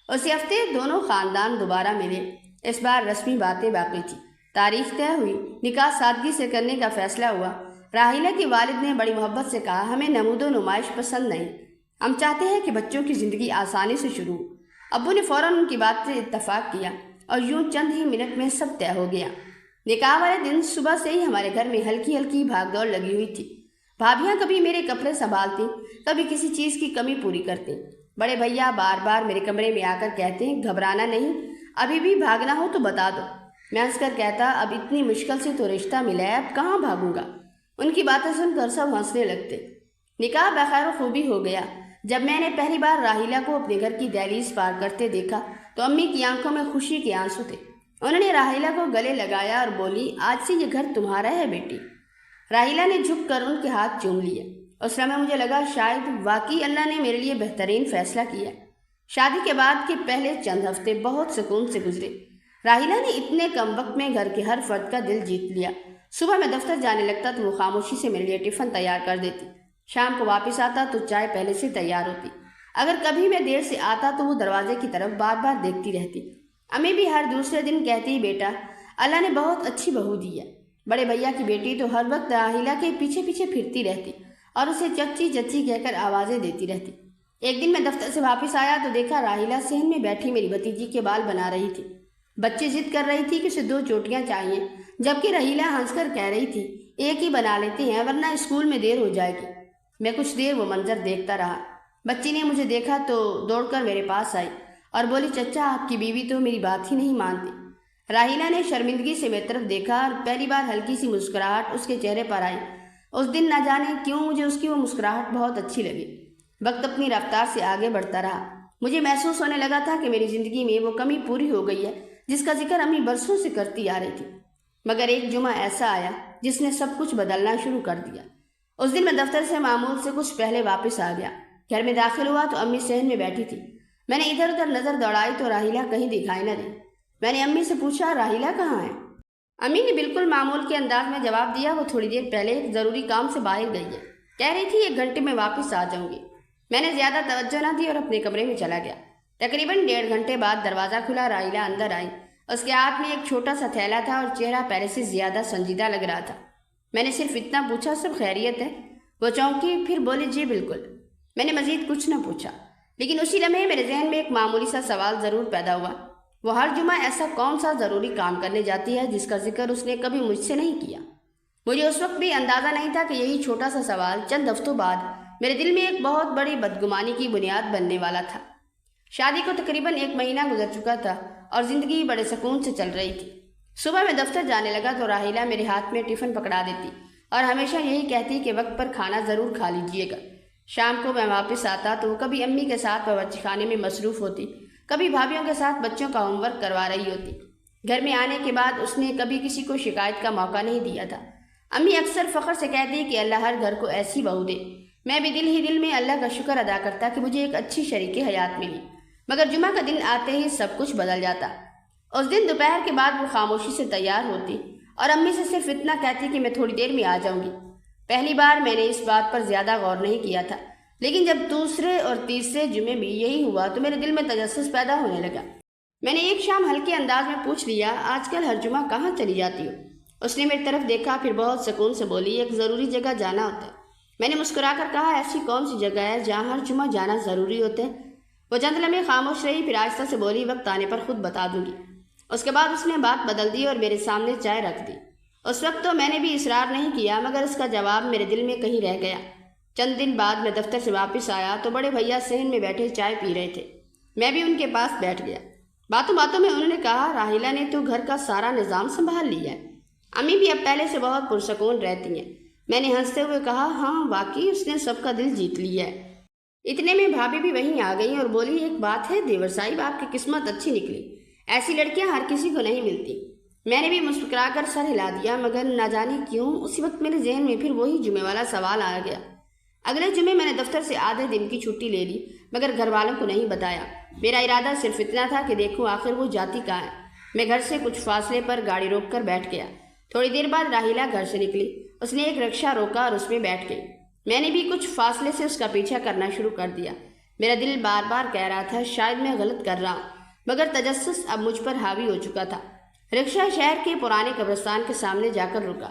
اسی ہفتے دونوں خاندان دوبارہ ملے۔ اس بار رسمی باتیں باقی تھی۔ تاریخ طے ہوئی، نکاح سادگی سے کرنے کا فیصلہ ہوا۔ راحیلہ کے والد نے بڑی محبت سے کہا، ہمیں نمود و نمائش پسند نہیں، ہم چاہتے ہیں کہ بچوں کی زندگی آسانی سے شروع ہو۔ ابو نے فوراً ان کی بات سے اتفاق کیا اور یوں چند ہی منٹ میں سب طے ہو گیا۔ نکاح والے دن صبح سے ہی ہمارے گھر میں ہلکی ہلکی بھاگ دوڑ لگی ہوئی تھی۔ بھابیاں کبھی میرے کپڑے سنبھالتی، کبھی کسی چیز کی کمی پوری کرتی۔ بڑے بھیا بار بار میرے کمرے میں آ کر کہتے ہیں، گھبرانا نہیں، ابھی بھی بھاگنا ہو تو بتا دو۔ میں ہنس کر کہتا، اب اتنی مشکل سے تو رشتہ ملا ہے، اب کہاں بھاگوں گا۔ ان کی باتیں سن کر سب ہنسنے لگتے۔ نکاح بخیر و خوبی ہو گیا۔ جب میں نے پہلی بار راحیلہ کو اپنے گھر کی دہلیز پار کرتے دیکھا تو امی کی آنکھوں میں خوشی کے آنسو تھے۔ انہوں نے راحیلہ کو گلے لگایا اور بولی، آج سے یہ گھر تمہارا ہے بیٹی۔ راحیلہ نے جھک کر ان کے ہاتھ چوم لیے۔ اس سمے مجھے لگا شاید واقعی اللہ نے میرے لیے بہترین فیصلہ کیا۔ شادی کے بعد کے پہلے چند ہفتے بہت سکون سے گزرے۔ راحیلہ نے اتنے کم وقت میں گھر کے ہر فرد کا دل جیت لیا۔ صبح میں دفتر جانے لگتا تو وہ خاموشی سے میرے لیے ٹفن تیار کر دیتی۔ شام کو واپس آتا تو چائے پہلے سے تیار ہوتی۔ اگر کبھی میں دیر سے آتا تو وہ دروازے کی طرف بار بار دیکھتی رہتی۔ امی بھی ہر دوسرے دن کہتی، بیٹا اللہ نے بہت اچھی بہو دی ہے۔ بڑے بھیا کی بیٹی تو ہر وقت راحیلہ کے پیچھے پیچھے پھرتی رہتی اور اسے چچی چچی کہہ کر آوازیں دیتی رہتی۔ ایک دن میں دفتر سے واپس آیا تو دیکھا راحیلہ صحن میں بیٹھی میری بھتیجی کے بال بنا رہی تھی۔ بچی ضد کر رہی تھی کہ اسے 2 چوٹیاں چاہیے، جبکہ راحیلہ ہنس کر کہہ رہی تھی، ایک ہی بنا لیتے ہیں ورنہ اسکول میں دیر ہو جائے گی۔ میں کچھ دیر وہ منظر دیکھتا رہا۔ بچی نے مجھے دیکھا تو دوڑ کر میرے پاس آئی اور بولی، چچا آپ کی بیوی تو میری بات ہی نہیں مانتی۔ راحیلہ نے شرمندگی سے میری طرف دیکھا اور پہلی بار ہلکی سی مسکراہٹ اس کے چہرے پر آئی۔ اس دن نہ جانے کیوں مجھے اس کی وہ مسکراہٹ بہت اچھی لگی۔ وقت اپنی رفتار سے آگے بڑھتا رہا۔ مجھے محسوس ہونے لگا تھا کہ میری زندگی میں وہ کمی پوری ہو گئی ہے جس کا ذکر امی برسوں سے کرتی آ رہی تھی۔ مگر ایک جمعہ ایسا آیا جس نے سب کچھ بدلنا شروع کر دیا۔ اس دن میں دفتر سے معمول سے کچھ پہلے واپس آ گیا۔ گھر میں داخل ہوا تو امی صحن میں بیٹھی تھی۔ میں نے ادھر ادھر نظر دوڑائی تو راحیلہ کہیں دکھائی نہ دی۔ میں نے امی سے پوچھا، راحیلہ کہاں ہے؟ امی نے بالکل معمول کے انداز میں جواب دیا، وہ تھوڑی دیر پہلے ایک ضروری کام سے باہر گئی ہے، کہہ رہی تھی 1 گھنٹے میں واپس آ جاؤں گی۔ میں نے زیادہ توجہ نہ دی اور اپنے کمرے میں چلا گیا۔ تقریباً 1.5 گھنٹے بعد دروازہ کھلا، راحیلہ اندر آئی۔ اس کے ہاتھ میں ایک چھوٹا سا تھیلا تھا اور چہرہ پہلے سے زیادہ سنجیدہ لگ رہا تھا۔ میں نے صرف اتنا پوچھا، سب خیریت ہے؟ وہ چونکی، پھر بولی، جی بالکل۔ میں نے مزید کچھ نہ پوچھا، لیکن اسی لمحے میرے ذہن میں ایک معمولی سا سوال ضرور پیدا ہوا۔ وہ ہر جمعہ ایسا کون سا ضروری کام کرنے جاتی ہے جس کا ذکر اس نے کبھی مجھ سے نہیں کیا؟ مجھے اس وقت بھی اندازہ نہیں تھا کہ یہی چھوٹا سا سوال چند ہفتوں بعد میرے دل میں ایک بہت بڑی بدگمانی کی بنیاد بننے والا تھا۔ شادی کو تقریباً 1 مہینہ گزر چکا تھا اور زندگی بڑے سکون سے چل رہی تھی۔ صبح میں دفتر جانے لگا تو راحیلہ میرے ہاتھ میں ٹفن پکڑا دیتی اور ہمیشہ یہی کہتی کہ وقت پر کھانا ضرور کھا لیجیے گا۔ شام کو میں واپس آتا تو وہ کبھی امی کے ساتھ باورچی خانے میں مصروف ہوتی، کبھی بھابھیوں کے ساتھ بچوں کا ہوم ورک کروا رہی ہوتی۔ گھر میں آنے کے بعد اس نے کبھی کسی کو شکایت کا موقع نہیں دیا تھا۔ امی اکثر فخر سے کہتی کہ اللہ ہر گھر کو ایسی بہو دے۔ میں بھی دل ہی دل میں اللہ کا شکر ادا کرتا کہ مجھے ایک اچھی شریک حیات ملی۔ مگر جمعہ کا دن آتے ہی سب کچھ بدل جاتا۔ اس دن دوپہر کے بعد وہ خاموشی سے تیار ہوتی اور امی سے صرف اتنا کہتی کہ میں تھوڑی دیر میں آ جاؤں گی۔ پہلی بار میں نے اس بات پر زیادہ غور نہیں کیا تھا، لیکن جب دوسرے اور تیسرے جمعے بھی یہی ہوا تو میرے دل میں تجسس پیدا ہونے لگا۔ میں نے ایک شام ہلکے انداز میں پوچھ لیا، آج کل ہر جمعہ کہاں چلی جاتی ہو؟ اس نے میری طرف دیکھا، پھر بہت سکون سے بولی، ایک ضروری جگہ جانا ہوتا ہے۔ میں نے مسکرا کر کہا، ایسی کون سی جگہ ہے جہاں ہر جمعہ جانا ضروری ہوتا ہے؟ وہ چند لمحے خاموش رہی، پھر آہستہ سے بولی، وقت آنے پر خود بتا دوں گی۔ اس کے بعد اس نے بات بدل دی اور میرے سامنے چائے رکھ دی۔ اس وقت تو میں نے بھی اصرار نہیں کیا، مگر اس کا جواب میرے دل میں کہیں رہ گیا۔ چند دن بعد میں دفتر سے واپس آیا تو بڑے بھیا صحن میں بیٹھے چائے پی رہے تھے۔ میں بھی ان کے پاس بیٹھ گیا۔ باتوں باتوں میں انہوں نے کہا، راحیلہ نے تو گھر کا سارا نظام سنبھال لیا ہے۔ امی بھی اب پہلے سے بہت پرسکون رہتی ہیں۔ میں نے ہنستے ہوئے کہا، ہاں واقعی اس نے سب کا دل جیت لیا ہے۔ اتنے میں بھابھی بھی وہیں آ گئیں اور بولی، ایک بات ہے دیور صاحب، آپ کی قسمت اچھی نکلی، ایسی لڑکیاں ہر کسی کو نہیں ملتی۔ میں نے بھی مسکرا کر سر ہلا دیا، مگر نہ جانے کیوں اسی وقت میرے ذہن میں پھر وہی جمعے والا سوال آ گیا۔ اگلے جمعے میں نے دفتر سے آدھے دن کی چھٹی لے لی، مگر گھر والوں کو نہیں بتایا۔ میرا ارادہ صرف اتنا تھا کہ دیکھوں آخر وہ جاتی کہاں ہے۔ میں گھر سے کچھ فاصلے پر گاڑی روک کر بیٹھ گیا۔ تھوڑی دیر بعد راحیلہ گھر سے نکلی۔ اس نے ایک رکشہ روکا اور اس میں بیٹھ گئی۔ میں نے بھی کچھ فاصلے سے اس کا پیچھا کرنا شروع کر دیا۔ میرا دل بار بار کہہ رہا تھا شاید میں غلط کر رہا ہوں، مگر تجسس اب مجھ پر حاوی ہو چکا تھا۔ رکشہ شہر کے پرانے قبرستان کے سامنے جا کر رکا۔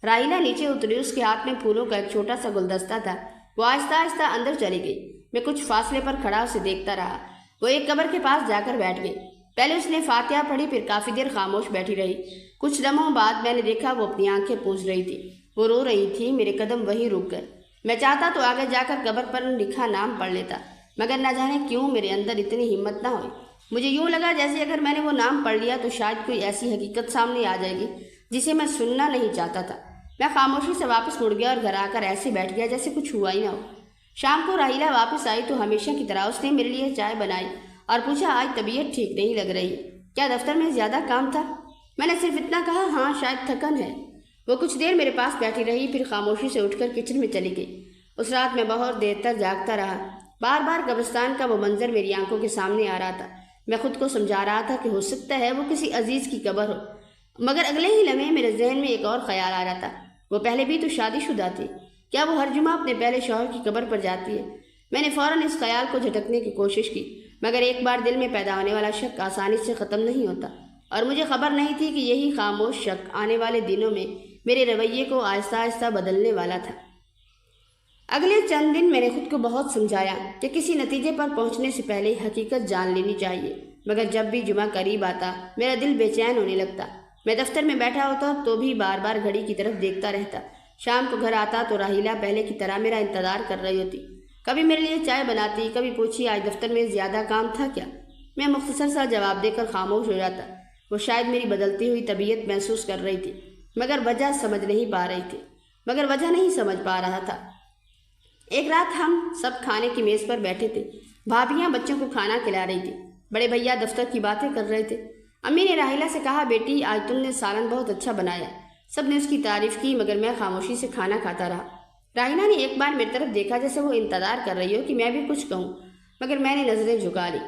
راحیلہ نیچے اتری، اس کے ہاتھ میں پھولوں کا ایک چھوٹا سا گلدستہ تھا۔ وہ آہستہ آہستہ اندر چلی گئی۔ میں کچھ فاصلے پر کھڑا اسے دیکھتا رہا۔ وہ ایک قبر کے پاس جا کر بیٹھ گئی۔ پہلے اس نے فاتحہ پڑھی، پھر کافی دیر خاموش بیٹھی رہی۔ کچھ لمحوں بعد میں نے دیکھا وہ اپنی آنکھیں پونچھ رہی تھی، وہ رو رہی تھی۔ میرے قدم وہیں رک گئے۔ میں چاہتا تو آگے جا کر قبر پر لکھا نام پڑھ لیتا، مگر نہ جانے کیوں میرے اندر اتنی ہمت نہ ہوئی۔ مجھے یوں لگا جیسے اگر میں نے وہ نام پڑھ لیا تو شاید کوئی ایسی حقیقت سامنے آ جائے گی جسے میں سننا نہیں چاہتا تھا۔ میں خاموشی سے واپس مڑ گیا اور گھر آ کر ایسے بیٹھ گیا جیسے کچھ ہوا ہی نہ ہو۔ شام کو راحیلہ واپس آئی تو ہمیشہ کی طرح اس نے میرے لیے چائے بنائی اور پوچھا، آج طبیعت ٹھیک نہیں لگ رہی، کیا دفتر میں زیادہ کام تھا؟ میں نے صرف اتنا کہا، ہاں شاید تھکن ہے۔ وہ کچھ دیر میرے پاس بیٹھی رہی، پھر خاموشی سے اٹھ کر کچن میں چلی گئی۔ اس رات میں بہت دیر تک جاگتا رہا۔ بار بار قبرستان کا وہ منظر میری آنکھوں کے سامنے آ رہا تھا۔ میں خود کو سمجھا رہا تھا کہ ہو سکتا ہے وہ کسی عزیز کی قبر ہو، مگر اگلے ہی لمحے میرے ذہن میں ایک اور خیال آ رہا تھا۔ وہ پہلے بھی تو شادی شدہ تھی، کیا وہ ہر جمعہ اپنے پہلے شوہر کی قبر پر جاتی ہے؟ میں نے فوراً اس خیال کو جھٹکنے کی کوشش کی، مگر ایک بار دل میں پیدا ہونے والا شک آسانی سے ختم نہیں ہوتا، اور مجھے خبر نہیں تھی کہ یہی خاموش شک آنے والے دنوں میں میرے رویے کو آہستہ آہستہ بدلنے والا تھا۔ اگلے چند دن میں نے خود کو بہت سمجھایا کہ کسی نتیجے پر پہنچنے سے پہلے حقیقت جان لینی چاہیے، مگر جب بھی جمعہ قریب آتا میرا دل بے چین ہونے لگتا۔ میں دفتر میں بیٹھا ہوتا تو بھی بار بار گھڑی کی طرف دیکھتا رہتا۔ شام کو گھر آتا تو راحیلہ پہلے کی طرح میرا انتظار کر رہی ہوتی، کبھی میرے لیے چائے بناتی، کبھی پوچھی آج دفتر میں زیادہ کام تھا کیا؟ میں مختصر سا جواب دے کر خاموش ہو جاتا۔ وہ شاید میری بدلتی ہوئی طبیعت محسوس کر رہی تھی، مگر وجہ سمجھ نہیں سمجھ پا رہا تھا۔ ایک رات ہم سب کھانے کی میز پر بیٹھے تھے۔ بھابیاں بچوں کو کھانا کھلا رہی تھی، بڑے بھیا دفتر کی باتیں کر رہے تھے۔ امی نے راحیلہ سے کہا، بیٹی آج تم نے سالن بہت اچھا بنایا۔ سب نے اس کی تعریف کی، مگر میں خاموشی سے کھانا کھاتا رہا۔ راحیلہ نے ایک بار میری طرف دیکھا جیسے وہ انتظار کر رہی ہو کہ میں بھی کچھ کہوں، مگر میں نے نظریں جھکا لی۔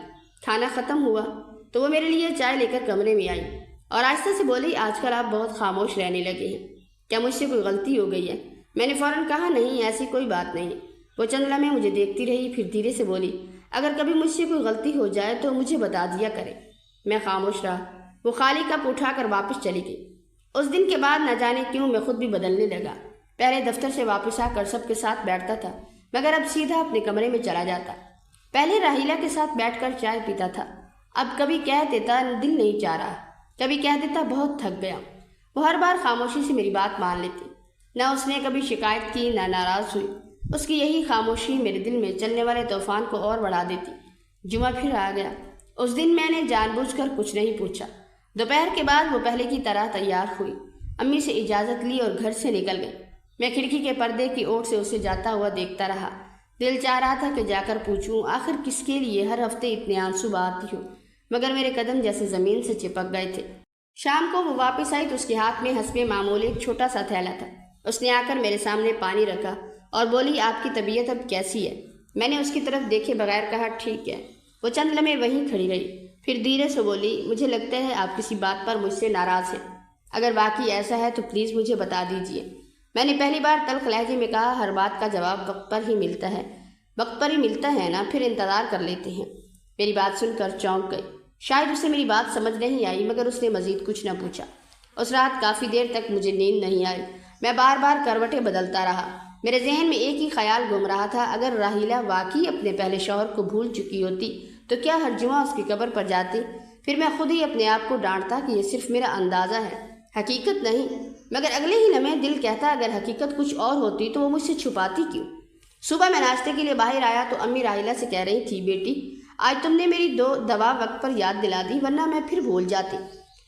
کھانا ختم ہوا تو وہ میرے لیے چائے لے کر کمرے میں آئی اور آہستہ سے بولی، آج کل آپ بہت خاموش رہنے لگے ہیں، کیا مجھ سے کوئی غلطی ہو گئی ہے؟ میں نے فوراً کہا، نہیں ایسی کوئی بات نہیں۔ وہ چند لمحے مجھے دیکھتی رہی، پھر دھیرے سے بولی، اگر کبھی مجھ سے کوئی غلطی ہو جائے تو مجھے بتا دیا کرے۔ میں خاموش رہا۔ وہ خالی کپ اٹھا کر واپس چلی گئی۔ اس دن کے بعد نہ جانے کیوں میں خود بھی بدلنے لگا۔ پہلے دفتر سے واپس آ کر سب کے ساتھ بیٹھتا تھا، مگر اب سیدھا اپنے کمرے میں چلا جاتا۔ پہلے راحیلہ کے ساتھ بیٹھ کر چائے پیتا تھا، اب کبھی کہہ دیتا دل نہیں چاہ رہا، کبھی کہہ دیتا بہت تھک گیا۔ وہ ہر بار خاموشی سے میری بات مان لیتی، نہ اس نے کبھی شکایت کی نہ ناراض ہوئی۔ اس کی یہی خاموشی میرے دل میں چلنے والے طوفان کو اور بڑھا دیتی۔ جمعہ پھر آ گیا۔ اس دن میں نے جان بوجھ کر کچھ نہیں پوچھا۔ دوپہر کے بعد وہ پہلے کی طرح تیار ہوئی، امی سے اجازت لی اور گھر سے نکل گئی۔ میں کھڑکی کے پردے کی اوٹ سے اسے جاتا ہوا دیکھتا رہا۔ دل چاہ رہا تھا کہ جا کر پوچھوں، آخر کس کے لیے ہر ہفتے اتنے آنسو بہاتی ہوں، مگر میرے قدم جیسے زمین سے چپک گئے تھے۔ شام کو وہ واپس آئی تو اس کے ہاتھ میں حسب معمول ایک چھوٹا سا تھیلا تھا۔ اس نے آ کر میرے سامنے پانی رکھا اور بولی، آپ کی طبیعت اب کیسی ہے؟ میں نے اس کی طرف دیکھے بغیر کہا، ٹھیک ہے۔ وہ چند لمحے وہیں کھڑی رہی، پھر دھیرے سے بولی، مجھے لگتا ہے آپ کسی بات پر مجھ سے ناراض ہیں، اگر واقعی ایسا ہے تو پلیز مجھے بتا دیجیے۔ میں نے پہلی بار تلخ لہجے میں کہا، ہر بات کا جواب وقت پر ہی ملتا ہے نا، پھر انتظار کر لیتے ہیں۔ میری بات سن کر چونک گئی۔ شاید اسے میری بات سمجھ نہیں آئی، مگر اس نے مزید کچھ نہ پوچھا۔ اس رات کافی دیر تک مجھے نیند نہیں آئی۔ میں بار بار کروٹیں بدلتا رہا۔ میرے ذہن میں ایک ہی خیال گھوم رہا تھا، اگر راحیلہ واقعی اپنے پہلے شوہر کو بھول چکی ہوتی تو کیا ہر جمعہ اس کی قبر پر جاتی؟ پھر میں خود ہی اپنے آپ کو ڈانٹتا کہ یہ صرف میرا اندازہ ہے، حقیقت نہیں، مگر اگلے ہی لمحے دل کہتا اگر حقیقت کچھ اور ہوتی تو وہ مجھ سے چھپاتی کیوں؟ صبح میں ناشتے کے لیے باہر آیا تو امی راحیلہ سے کہہ رہی تھی، بیٹی آج تم نے میری 2 دوا وقت پر یاد دلا دی، ورنہ میں پھر بھول جاتی۔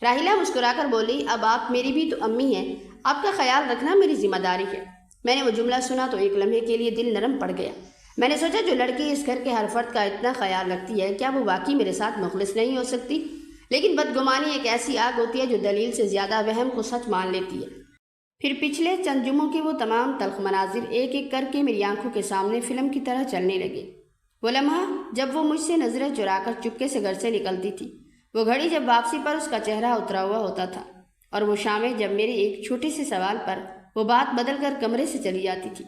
راحیلہ مسکرا کر بولی، اب آپ میری بھی تو امی ہیں، آپ کا خیال رکھنا میری ذمہ داری ہے۔ میں نے وہ جملہ سنا تو ایک لمحے کے لیے دل نرم پڑ گیا۔ میں نے سوچا جو لڑکی اس گھر کے ہر فرد کا اتنا خیال رکھتی ہے، کیا وہ واقعی میرے ساتھ مخلص نہیں ہو سکتی؟ لیکن بدگمانی ایک ایسی آگ ہوتی ہے جو دلیل سے زیادہ وہم کو سچ مان لیتی ہے۔ پھر پچھلے چند جمعوں کے وہ تمام تلخ مناظر ایک ایک کر کے میری آنکھوں کے سامنے فلم کی طرح چلنے لگے۔ وہ لمحہ جب وہ مجھ سے نظریں چرا کر چپکے سے گھر سے نکلتی تھی، وہ گھڑی جب واپسی پر اس کا چہرہ اترا ہوا ہوتا تھا، اور وہ شامیں جب میرے ایک چھوٹے سے سوال پر وہ بات بدل کر کمرے سے چلی جاتی تھی۔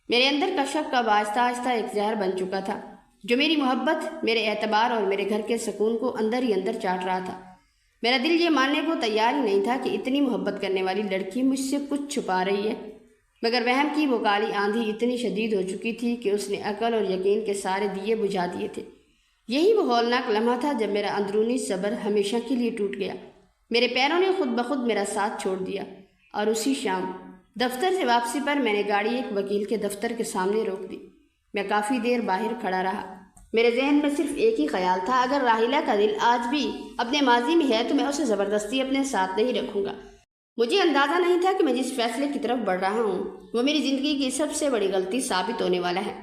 میرے اندر کا شک اب آہستہ آہستہ ایک زہر بن چکا تھا، جو میری محبت، میرے اعتبار اور میرے گھر کے سکون کو اندر ہی اندر چاٹ رہا تھا۔ میرا دل یہ ماننے کو تیار ہی نہیں تھا کہ اتنی محبت کرنے والی لڑکی مجھ سے کچھ چھپا رہی ہے، مگر وہم کی وہ کالی آندھی اتنی شدید ہو چکی تھی کہ اس نے عقل اور یقین کے سارے دیے بجھا دیے تھے۔ یہی وہ ہولناک لمحہ تھا جب میرا اندرونی صبر ہمیشہ کے لیے ٹوٹ گیا۔ میرے پیروں نے خود بخود میرا ساتھ چھوڑ دیا، اور اسی شام دفتر سے واپسی پر میں نے گاڑی ایک وکیل کے دفتر کے سامنے روک دی۔ میں کافی دیر باہر کھڑا رہا۔ میرے ذہن میں صرف ایک ہی خیال تھا، اگر راحیلہ کا دل آج بھی اپنے ماضی میں ہے تو میں اسے زبردستی اپنے ساتھ نہیں رکھوں گا۔ مجھے اندازہ نہیں تھا کہ میں جس فیصلے کی طرف بڑھ رہا ہوں وہ میری زندگی کی سب سے بڑی غلطی ثابت ہونے والا ہے۔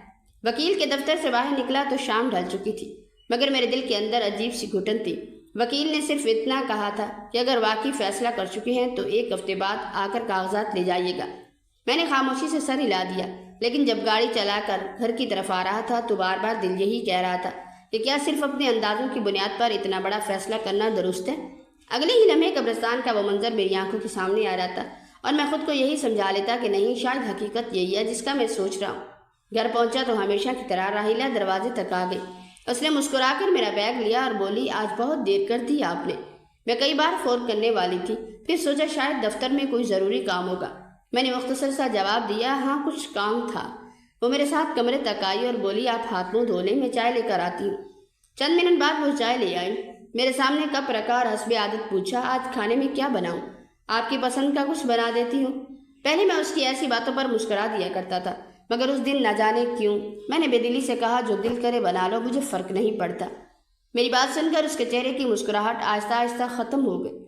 وکیل کے دفتر سے باہر نکلا تو شام ڈھل چکی تھی، مگر میرے دل کے اندر عجیب سی گھٹن تھی۔ وکیل نے صرف اتنا کہا تھا کہ اگر واقعی فیصلہ کر چکے ہیں تو 1 ہفتے بعد آ کر کاغذات لے جائیے گا۔ میں نے خاموشی سے سر ہلا دیا، لیکن جب گاڑی چلا کر گھر کی طرف آ رہا تھا تو بار بار دل یہی کہہ رہا تھا کہ کیا صرف اپنے اندازوں کی بنیاد پر اتنا بڑا فیصلہ کرنا درست ہے؟ اگلے ہی لمحے قبرستان کا وہ منظر میری آنکھوں کے سامنے آ رہا تھا، اور میں خود کو یہی سمجھا لیتا کہ نہیں، شاید حقیقت یہی ہے جس کا میں سوچ رہا ہوں۔ گھر پہنچا تو ہمیشہ کی طرح راحیلہ دروازے تک آ گئی۔ اس نے مسکرا کر میرا بیگ لیا اور بولی، آج بہت دیر کر دی آپ نے۔ میں کئی بار فون کرنے والی تھی، پھر سوچا شاید دفتر میں کوئی ضروری کام ہوگا۔ میں نے مختصر سا جواب دیا، ہاں کچھ کام تھا۔ وہ میرے ساتھ کمرے تک آئی اور بولی، آپ ہاتھ منہ دھو لیں، میں چائے لے کر آتی ہوں۔ چند منٹ بعد وہ چائے لے آئی، میرے سامنے کپ رکھا اور حسب عادت پوچھا، آج کھانے میں کیا بناؤں؟ آپ کی پسند کا کچھ بنا دیتی ہوں۔ پہلے میں اس کی ایسی باتوں پر مسکرا دیا کرتا تھا، مگر اس دن نہ جانے کیوں میں نے بے دلی سے کہا، جو دل کرے بنا لو، مجھے فرق نہیں پڑتا۔ میری بات سن کر اس کے چہرے کی مسکراہٹ آہستہ آہستہ ختم ہو گئی۔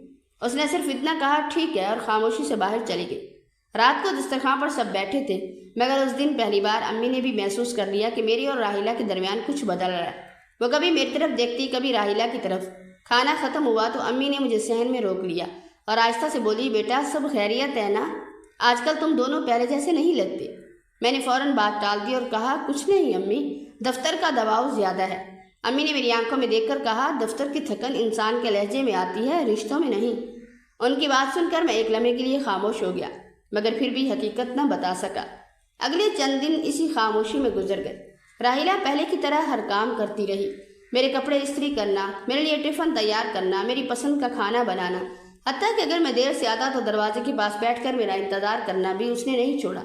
اس نے صرف اتنا کہا، ٹھیک ہے، اور خاموشی سے باہر چلی گئی۔ رات کو دسترخوان پر سب بیٹھے تھے، مگر اس دن پہلی بار امی نے بھی محسوس کر لیا کہ میری اور راحیلہ کے درمیان کچھ بدل رہا ہے۔ وہ کبھی میری طرف دیکھتی، کبھی راحیلہ کی طرف۔ کھانا ختم ہوا تو امی نے مجھے صحن میں روک لیا اور آہستہ سے بولی، بیٹا سب خیریت ہے نا؟ آج کل تم دونوں پہلے جیسے نہیں لگتے۔ میں نے فوراً بات ٹال دی اور کہا، کچھ نہیں امی، دفتر کا دباؤ زیادہ ہے۔ امی نے میری آنکھوں میں دیکھ کر کہا، دفتر کی تھکن انسان کے لہجے میں آتی ہے، رشتوں میں نہیں۔ ان کی بات سن کر میں ایک لمحے کے لیے خاموش ہو گیا، مگر پھر بھی حقیقت نہ بتا سکا۔ اگلے چند دن اسی خاموشی میں گزر گئے۔ راحیلہ پہلے کی طرح ہر کام کرتی رہی، میرے کپڑے استری کرنا، میرے لیے ٹفن تیار کرنا، میری پسند کا کھانا بنانا، حتیٰ کہ اگر میں دیر سے آتا تو دروازے کے پاس بیٹھ کر میرا انتظار کرنا بھی اس نے نہیں چھوڑا۔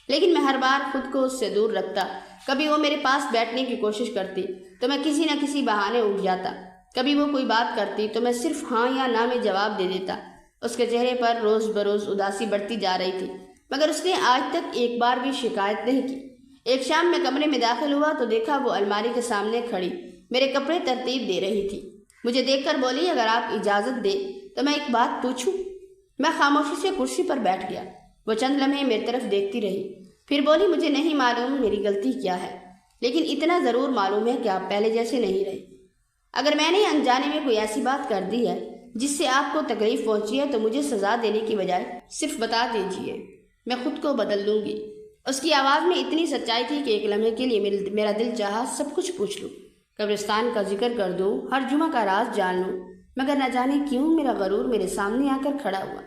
لیکن میں ہر بار خود کو اس سے دور رکھتا۔ کبھی وہ میرے پاس بیٹھنے کی کوشش کرتی تو میں کسی نہ کسی بہانے اٹھ جاتا، کبھی وہ کوئی بات کرتی تو میں صرف ہاں یا نہ میں جواب دے دیتا۔ اس کے چہرے پر روز بروز اداسی بڑھتی جا رہی تھی، مگر اس نے آج تک ایک بار بھی شکایت نہیں کی۔ ایک شام میں کمرے میں داخل ہوا تو دیکھا وہ الماری کے سامنے کھڑی میرے کپڑے ترتیب دے رہی تھی۔ مجھے دیکھ کر بولی، اگر آپ اجازت دیں تو میں ایک بات پوچھوں؟ میں خاموشی سے کرسی پر بیٹھ گیا۔ وہ چند لمحے میری طرف دیکھتی رہی، پھر بولی، مجھے نہیں معلوم میری غلطی کیا ہے، لیکن اتنا ضرور معلوم ہے کہ آپ پہلے جیسے نہیں رہے۔ اگر میں نے انجانے میں کوئی ایسی بات کر دی ہے جس سے آپ کو تکلیف پہنچی ہے تو مجھے سزا دینے کی بجائے صرف بتا دیجیے، میں خود کو بدل لوں گی۔ اس کی آواز میں اتنی سچائی تھی کہ ایک لمحے کے لیے میرا دل چاہا سب کچھ پوچھ لوں، قبرستان کا ذکر کر دوں، ہر جمعہ کا راز جان لوں، مگر نہ جانے کیوں میرا غرور میرے سامنے آ کر کھڑا ہوا۔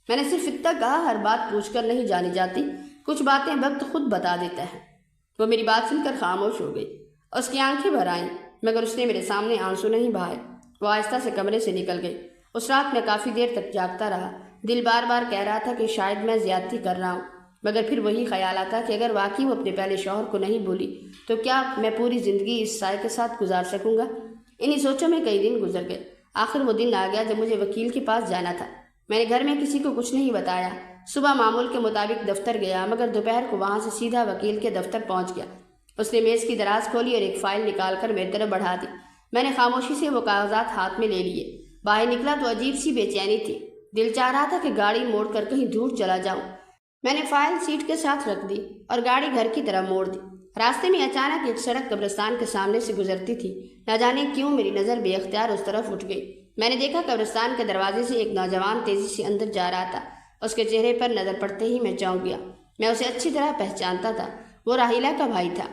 میں نے صرف اتنا کہا، ہر بات پوچھ کر نہیں جانی جاتی، کچھ باتیں وقت خود بتا دیتا ہے۔ وہ میری بات سن کر خاموش ہو گئی۔ اس کی آنکھیں بھر آئیں، مگر اس نے میرے سامنے آنسو نہیں بہائے۔ وہ آہستہ سے کمرے سے نکل گئی۔ اس رات میں کافی دیر تک جاگتا رہا۔ دل بار بار کہہ رہا تھا کہ شاید میں زیادتی کر رہا ہوں، مگر پھر وہی خیال آتا کہ اگر واقعی وہ اپنے پہلے شوہر کو نہیں بھولی تو کیا میں پوری زندگی اس سائے کے ساتھ گزار سکوں گا؟ انہی سوچوں میں کئی دن گزر گئے۔ آخر وہ دن آ گیا جب مجھے وکیل کے پاس جانا تھا۔ میں نے گھر میں کسی کو کچھ نہیں بتایا۔ صبح معمول کے مطابق دفتر گیا، مگر دوپہر کو وہاں سے سیدھا وکیل کے دفتر پہنچ گیا۔ اس نے میز کی دراز کھولی اور ایک فائل نکال کر میری طرف بڑھا دی۔ میں نے خاموشی سے وہ کاغذات ہاتھ میں لے لیے۔ باہر نکلا تو عجیب سی بے چینی تھی۔ دل چاہ رہا تھا کہ گاڑی موڑ کر کہیں دور چلا جاؤں۔ میں نے فائل سیٹ کے ساتھ رکھ دی اور گاڑی گھر کی طرف موڑ دی۔ راستے میں اچانک ایک سڑک قبرستان کے سامنے سے گزرتی تھی۔ نہ جانے کیوں میری نظر بے اختیار اس طرف اٹھ گئی۔ میں نے دیکھا قبرستان کے دروازے سے ایک نوجوان تیزی سے اندر جا رہا تھا۔ اس کے چہرے پر نظر پڑتے ہی میں چونک گیا۔ میں اسے اچھی طرح پہچانتا تھا، وہ راحیلہ کا بھائی تھا۔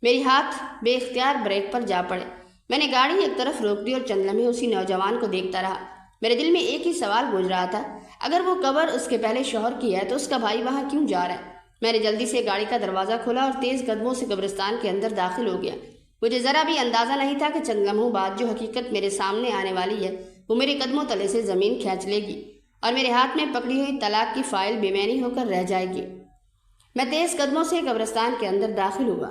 میری ہاتھ بے اختیار بریک پر جا پڑے۔ میں نے گاڑی ایک طرف روک دی اور چند لمحے اسی نوجوان کو دیکھتا رہا۔ میرے دل میں ایک ہی سوال گونج رہا تھا، اگر وہ قبر اس کے پہلے شوہر کی ہے تو اس کا بھائی وہاں کیوں جا رہا ہے؟ میں نے جلدی سے گاڑی کا دروازہ کھولا اور تیز قدموں سے قبرستان کے اندر داخل ہو گیا۔ مجھے ذرا بھی اندازہ نہیں تھا کہ چند لمحوں بعد جو حقیقت میرے سامنے آنے والی ہے وہ میرے قدموں تلے سے زمین کھینچ لے گی اور میرے ہاتھ میں پکڑی ہوئی طلاق کی فائل بے معنی ہو کر رہ جائے گی۔ میں تیز قدموں سے قبرستان کے اندر داخل ہوا۔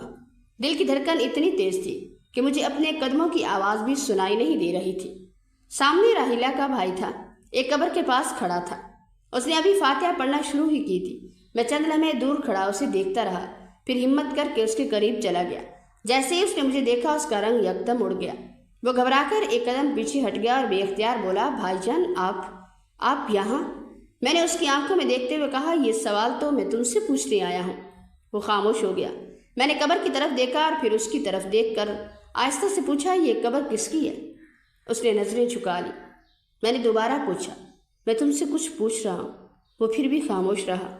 دل کی دھڑکن اتنی تیز تھی کہ مجھے اپنے قدموں کی آواز بھی سنائی نہیں دے رہی تھی۔ سامنے راحیلہ کا بھائی تھا، ایک قبر کے پاس کھڑا تھا۔ اس نے ابھی فاتحہ پڑھنا شروع ہی کی تھی۔ میں چند لمحے دور کھڑا اسے دیکھتا رہا، پھر ہمت کر کے اس کے قریب چلا گیا۔ جیسے ہی اس نے مجھے دیکھا اس کا رنگ یکدم اڑ گیا۔ وہ گھبرا کر ایک قدم پیچھے ہٹ گیا اور بے اختیار بولا، بھائی جان آپ یہاں؟ میں نے اس کی آنکھوں میں دیکھتے ہوئے کہا، یہ سوال تو میں تم سے پوچھنے آیا ہوں۔ وہ خاموش ہو گیا۔ میں نے قبر کی طرف دیکھا اور پھر اس کی طرف دیکھ کر آہستہ سے پوچھا، یہ قبر کس کی ہے؟ اس نے نظریں جھکا لی۔ میں نے دوبارہ پوچھا، میں تم سے کچھ پوچھ رہا ہوں۔ وہ پھر بھی خاموش رہا۔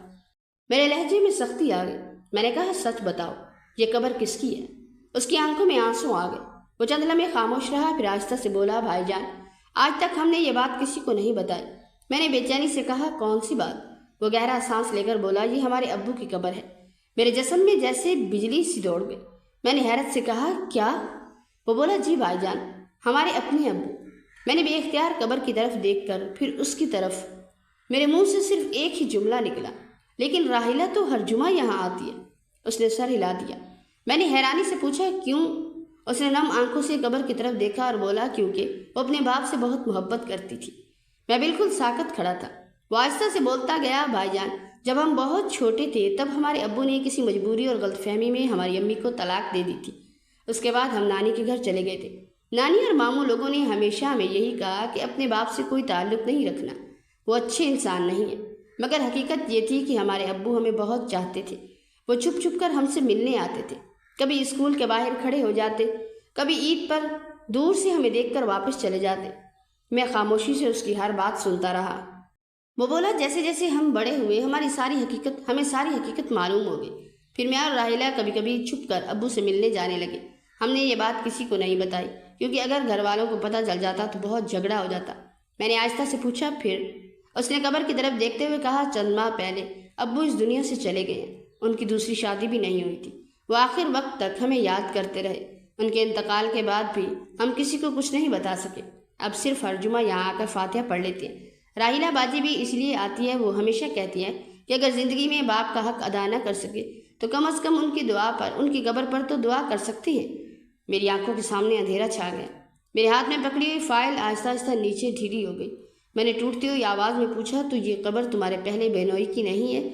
میرے لہجے میں سختی آ گئی۔ میں نے کہا، سچ بتاؤ، یہ قبر کس کی ہے؟ اس کی آنکھوں میں آنسو آ گئے۔ وہ چند لمحے خاموش رہا، پھر آہستہ سے بولا، بھائی جان، آج تک ہم نے یہ بات کسی کو نہیں بتائی۔ میں نے بے چینی سے کہا، کون سی بات؟ وہ گہرا سانس لے کر بولا، یہ ہمارے ابو کی قبر ہے۔ میرے جسم میں جیسے بجلی سی دوڑ گئی۔ میں نے حیرت سے کہا، کیا؟ وہ بولا، جی بھائی جان، ہمارے اپنے ابو۔ میں نے بے اختیار قبر کی طرف دیکھ کر پھر اس کی طرف۔ میرے منہ سے صرف ایک ہی جملہ نکلا، لیکن راحیلہ تو ہر جمعہ یہاں آتی ہے۔ اس نے سر ہلا دیا۔ میں نے حیرانی سے پوچھا، کیوں؟ اس نے نم آنکھوں سے قبر کی طرف دیکھا اور بولا، کیونکہ وہ اپنے باپ سے بہت محبت کرتی تھی۔ میں بالکل ساکت کھڑا تھا۔ وہ آہستہ سے بولتا گیا، بھائی جان، جب ہم بہت چھوٹے تھے تب ہمارے ابو نے کسی مجبوری اور غلط فہمی میں ہماری امی کو طلاق دے دی تھی۔ اس کے بعد ہم نانی کے گھر چلے گئے تھے۔ نانی اور ماموں لوگوں نے ہمیشہ ہمیں یہی کہا کہ اپنے باپ سے کوئی تعلق نہیں رکھنا، وہ اچھے انسان نہیں ہیں، مگر حقیقت یہ تھی کہ ہمارے ابو ہمیں بہت چاہتے تھے۔ وہ چھپ چھپ کر ہم سے ملنے آتے تھے، کبھی اسکول کے باہر کھڑے ہو جاتے، کبھی عید پر دور سے ہمیں دیکھ کر واپس چلے جاتے۔ میں خاموشی سے اس کی ہر بات سنتا رہا۔ وہ بولا، جیسے جیسے ہم بڑے ہوئے ہمیں ساری حقیقت معلوم ہو گئی۔ پھر میں اور راحیلہ کبھی کبھی چھپ کر ابو سے ملنے جانے لگے۔ ہم نے یہ بات کسی کو نہیں بتائی، کیونکہ اگر گھر والوں کو پتہ چل جاتا تو بہت جھگڑا ہو جاتا۔ میں نے آہستہ سے پوچھا، پھر؟ اس نے قبر کی طرف دیکھتے ہوئے کہا، چند ماہ پہلے ابو اس دنیا سے چلے گئے ہیں۔ ان کی دوسری شادی بھی نہیں ہوئی تھی۔ وہ آخر وقت تک ہمیں یاد کرتے رہے۔ ان کے انتقال کے بعد بھی ہم کسی کو کچھ نہیں بتا سکے۔ اب صرف ہر جمعہ یہاں آ کر فاتحہ پڑھ لیتے ہیں۔ راحیلہ باجی بھی اس لیے آتی ہے، وہ ہمیشہ کہتی ہے کہ اگر زندگی میں باپ کا حق ادا نہ کر سکے تو کم از کم ان کی دعا پر، ان کی قبر پر تو دعا کر سکتی ہے۔ میری آنکھوں کے سامنے اندھیرا چھا گیا۔ میرے ہاتھ میں پکڑی ہوئی فائل آہستہ آہستہ نیچے ڈھیلی ہو گئی۔ میں نے ٹوٹتی ہوئی آواز میں پوچھا، تو یہ قبر تمہارے پہلے بہنوئی کی نہیں ہے؟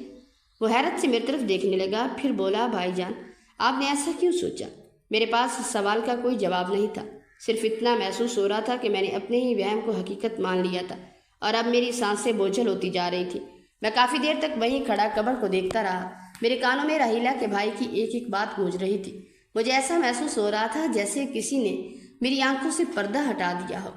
وہ حیرت سے میری طرف دیکھنے لگا، پھر بولا، بھائی جان، آپ نے ایسا کیوں سوچا؟ میرے پاس اس سوال کا کوئی جواب نہیں تھا، صرف اتنا محسوس ہو رہا تھا کہ میں نے اپنے ہی وہم کو حقیقت مان لیا تھا، اور اب میری سانسیں بوجھل ہوتی جا رہی تھی۔ میں کافی دیر تک وہیں کھڑا قبر کو دیکھتا رہا۔ میرے کانوں میں راحیلہ کے بھائی کی ایک ایک بات گونج رہی تھی۔ مجھے ایسا محسوس ہو رہا تھا جیسے کسی نے میری آنکھوں سے پردہ ہٹا دیا ہو،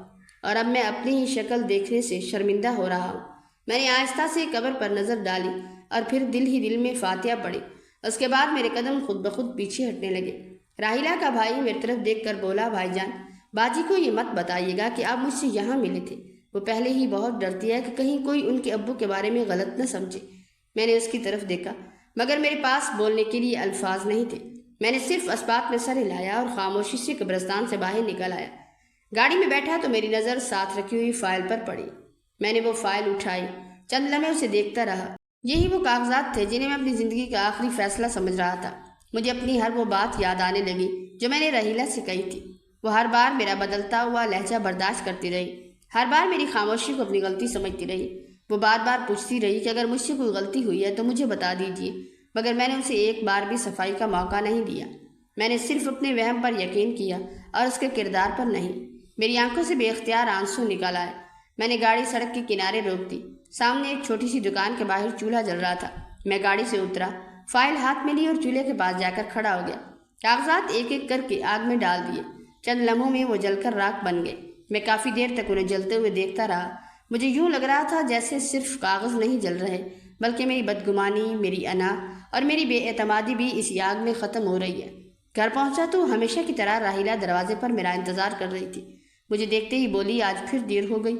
اور اب میں اپنی ہی شکل دیکھنے سے شرمندہ ہو رہا ہوں۔ میں نے آہستہ سے قبر پر نظر ڈالی اور پھر دل ہی دل میں فاتحہ پڑھی۔ اس کے بعد میرے قدم خود بخود پیچھے ہٹنے لگے۔ راحیلہ کا بھائی میری طرف دیکھ کر بولا، بھائی جان، باجی کو یہ مت بتائیے گا کہ آپ مجھ سے یہاں ملے تھے، وہ پہلے ہی بہت ڈرتی ہے کہ کہیں کوئی ان کے ابو کے بارے میں غلط نہ سمجھے۔ میں نے اس کی طرف دیکھا، مگر میرے پاس بولنے کے لیے الفاظ نہیں تھے۔ میں نے صرف اسبات میں سر ہلایا اور خاموشی سے قبرستان سے باہر نکل آیا۔ گاڑی میں بیٹھا تو میری نظر ساتھ رکھی ہوئی فائل پر پڑی۔ میں نے وہ فائل اٹھائی، چند لمحے اسے دیکھتا رہا۔ یہی وہ کاغذات تھے جنہیں میں اپنی زندگی کا آخری فیصلہ سمجھ رہا تھا۔ مجھے اپنی ہر وہ بات یاد آنے لگی جو میں نے راحیلہ سے کہی تھی۔ وہ ہر بار میرا بدلتا ہوا لہجہ برداشت کرتی رہی، ہر بار میری خاموشی کو اپنی غلطی سمجھتی رہی۔ وہ بار بار پوچھتی رہی کہ اگر مجھ سے کوئی غلطی ہوئی ہے تو مجھے بتا دیجیے، مگر میں نے اسے ایک بار بھی صفائی کا موقع نہیں دیا۔ میں نے صرف اپنے وہم پر یقین کیا اور اس کے کردار پر نہیں۔ میری آنکھوں سے بے اختیار آنسو نکل آئے۔ میں نے گاڑی سڑک کے کنارے روک دی۔ سامنے ایک چھوٹی سی دکان کے باہر چولہا جل رہا تھا۔ میں گاڑی سے اترا، فائل ہاتھ میں لی اور چولہے کے پاس جا کر کھڑا ہو گیا۔ کاغذات ایک ایک کر کے آگ میں ڈال دیے۔ چند لمحوں میں وہ جل کر راکھ بن گئے۔ میں کافی دیر تک انہیں جلتے ہوئے دیکھتا رہا۔ مجھے یوں لگ رہا تھا جیسے صرف کاغذ نہیں جل رہے، بلکہ میری بدگمانی، میری انا اور میری بے اعتمادی بھی اسی آگ میں ختم ہو رہی ہے۔ گھر پہنچا تو ہمیشہ کی طرح راحیلہ دروازے پر میرا انتظار کر رہی تھی۔ مجھے دیکھتے ہی بولی، آج پھر دیر ہو گئی،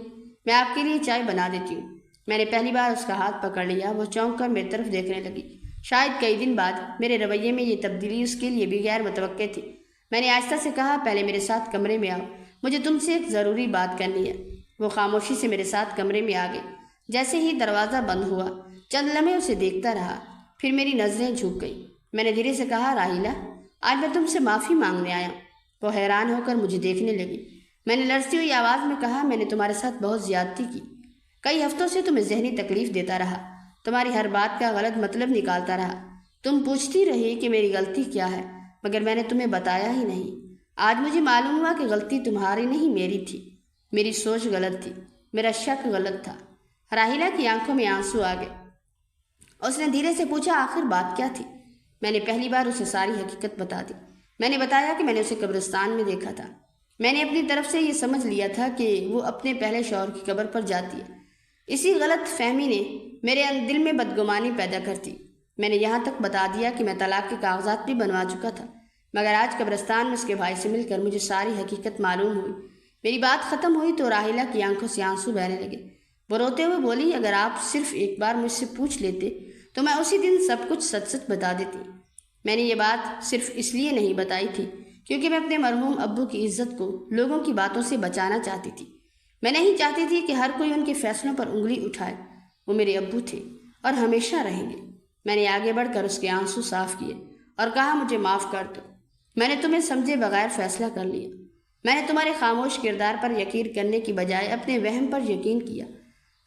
میں آپ کے لیے چائے بنا دیتی ہوں۔ میں نے پہلی بار اس کا ہاتھ پکڑ لیا۔ وہ چونک کر میری طرف دیکھنے لگی۔ شاید کئی دن بعد میرے رویے میں یہ تبدیلی اس کے لیے بھی غیر متوقع تھی۔ میں نے آہستہ سے کہا، پہلے میرے ساتھ کمرے میں آؤ، مجھے تم سے ایک ضروری بات کرنی ہے۔ وہ خاموشی سے میرے ساتھ کمرے میں آ گئی۔ جیسے ہی دروازہ بند ہوا چند لمحے اسے دیکھتا رہا، پھر میری نظریں جھک گئی۔ میں نے دھیرے سے کہا، راحیلہ آج میں تم سے معافی مانگنے آیا ہوں۔ وہ حیران ہو کر مجھے دیکھنے لگی۔ میں نے لرزتی ہوئی آواز میں کہا، میں نے تمہارے ساتھ بہت زیادتی کی، کئی ہفتوں سے تمہیں ذہنی تکلیف دیتا رہا، تمہاری ہر بات کا غلط مطلب نکالتا رہا، تم پوچھتی رہی کہ میری غلطی کیا ہے، مگر میں نے تمہیں بتایا ہی نہیں۔ آج مجھے معلوم ہوا کہ غلطی تمہاری نہیں میری تھی، میری سوچ غلط تھی، میرا شک غلط تھا۔ راحیلہ کی آنکھوں میں آنسو آ گئے۔ اس نے دھیرے سے پوچھا، آخر بات کیا تھی؟ میں نے پہلی بار اسے ساری حقیقت بتا دی۔ میں نے بتایا کہ میں نے اسے قبرستان میں دیکھا تھا۔ میں نے اپنی طرف سے یہ سمجھ لیا تھا کہ وہ اپنے پہلے شوہر کی قبر پر جاتی ہے۔ اسی غلط فہمی نے میرے دل میں بدگمانی پیدا کرتی۔ میں نے یہاں تک بتا دیا کہ میں طلاق کے کاغذات بھی بنوا چکا تھا، مگر آج قبرستان میں اس کے بھائی سے مل کر مجھے ساری حقیقت معلوم ہوئی۔ میری بات ختم ہوئی تو راحیلہ کی آنکھوں سے آنسو بہنے لگے۔ وہ روتے ہوئے بولی، اگر آپ صرف ایک بار مجھ سے پوچھ لیتے تو میں اسی دن سب کچھ سچ سچ بتا دیتی۔ میں نے یہ بات صرف اس لیے نہیں بتائی تھی کیونکہ میں اپنے مرحوم ابو کی عزت کو لوگوں کی باتوں سے بچانا چاہتی تھی۔ میں نہیں چاہتی تھی کہ ہر کوئی ان کے فیصلوں پر انگلی اٹھائے۔ وہ میرے ابو تھے اور ہمیشہ رہیں گے۔ میں نے آگے بڑھ کر اس کے آنسو صاف کیے اور کہا، مجھے معاف کر دو، میں نے تمہیں سمجھے بغیر فیصلہ کر لیا۔ میں نے تمہارے خاموش کردار پر یقین کرنے کی بجائے اپنے وہم پر یقین کیا۔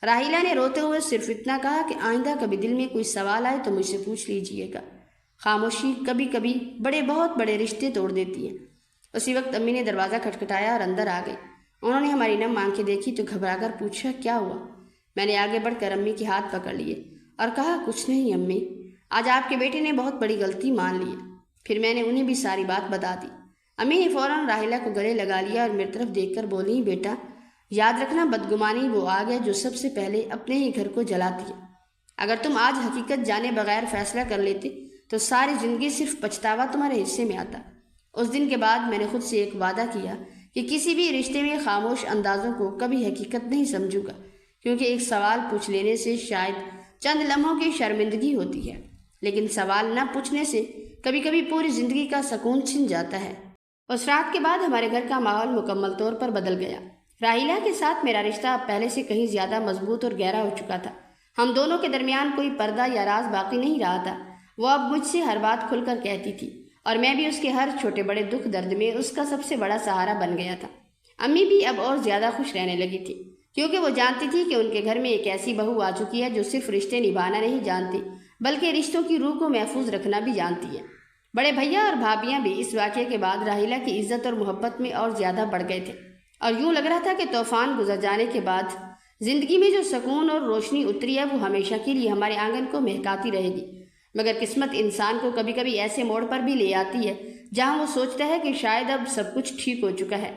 راحیلہ نے روتے ہوئے صرف اتنا کہا کہ آئندہ کبھی دل میں کوئی سوال آئے تو مجھ سے پوچھ لیجئے گا۔ خاموشی کبھی کبھی بہت بڑے رشتے توڑ دیتی ہے۔ اسی وقت امی نے دروازہ کھٹکھٹایا اور اندر آ گئی۔ انہوں نے ہماری نم آنکھیں دیکھی تو گھبرا کر پوچھا، کیا ہوا؟ میں نے آگے بڑھ کر امی کے ہاتھ پکڑ لیے اور کہا، کچھ نہیں امی، آج آپ کے بیٹے نے بہت بڑی غلطی مان لی ہے۔ پھر میں نے انہیں بھی ساری بات بتا دی۔ امی نے فوراً راحیلہ کو گلے لگا لیا اور میری طرف دیکھ کر بولی، بیٹا یاد رکھنا، بدگمانی وہ آگ ہے جو سب سے پہلے اپنے ہی گھر کو جلاتی ہے۔ اگر تم آج حقیقت جانے بغیر فیصلہ کر لیتے تو ساری زندگی صرف پچھتاوا تمہارے حصے میں آتا۔ اس دن کے بعد میں نے خود سے ایک وعدہ کیا کہ کسی بھی رشتے میں خاموش اندازوں کو کبھی حقیقت نہیں سمجھوں گا، کیونکہ ایک سوال پوچھ لینے سے شاید چند لمحوں کی شرمندگی ہوتی ہے، لیکن سوال نہ پوچھنے سے کبھی کبھی پوری زندگی کا سکون چھن جاتا ہے۔ اس رات کے بعد ہمارے گھر کا ماحول مکمل طور پر بدل گیا۔ راحیلہ کے ساتھ میرا رشتہ اب پہلے سے کہیں زیادہ مضبوط اور گہرا ہو چکا تھا۔ ہم دونوں کے درمیان کوئی پردہ یا راز باقی نہیں رہا تھا۔ وہ اب مجھ سے ہر بات کھل کر کہتی تھی اور میں بھی اس کے ہر چھوٹے بڑے دکھ درد میں اس کا سب سے بڑا سہارا بن گیا تھا۔ امی بھی اب اور زیادہ خوش رہنے لگی تھی، کیونکہ وہ جانتی تھی کہ ان کے گھر میں ایک ایسی بہو آ چکی ہے جو صرف رشتے نبھانا نہیں جانتی بلکہ رشتوں کی روح کو محفوظ رکھنا بھی جانتی ہے۔ بڑے بھیا اور بھابیاں بھی اس واقعے کے بعد راحیلہ کی عزت اور محبت میں اور زیادہ بڑھ گئے تھے، اور یوں لگ رہا تھا کہ طوفان گزر جانے کے بعد زندگی میں جو سکون اور روشنی اتری ہے وہ ہمیشہ کے لیے ہمارے آنگن کو مہکاتی رہے گی۔ مگر قسمت انسان کو کبھی کبھی ایسے موڑ پر بھی لے آتی ہے جہاں وہ سوچتا ہے کہ شاید اب سب کچھ ٹھیک ہو چکا ہے،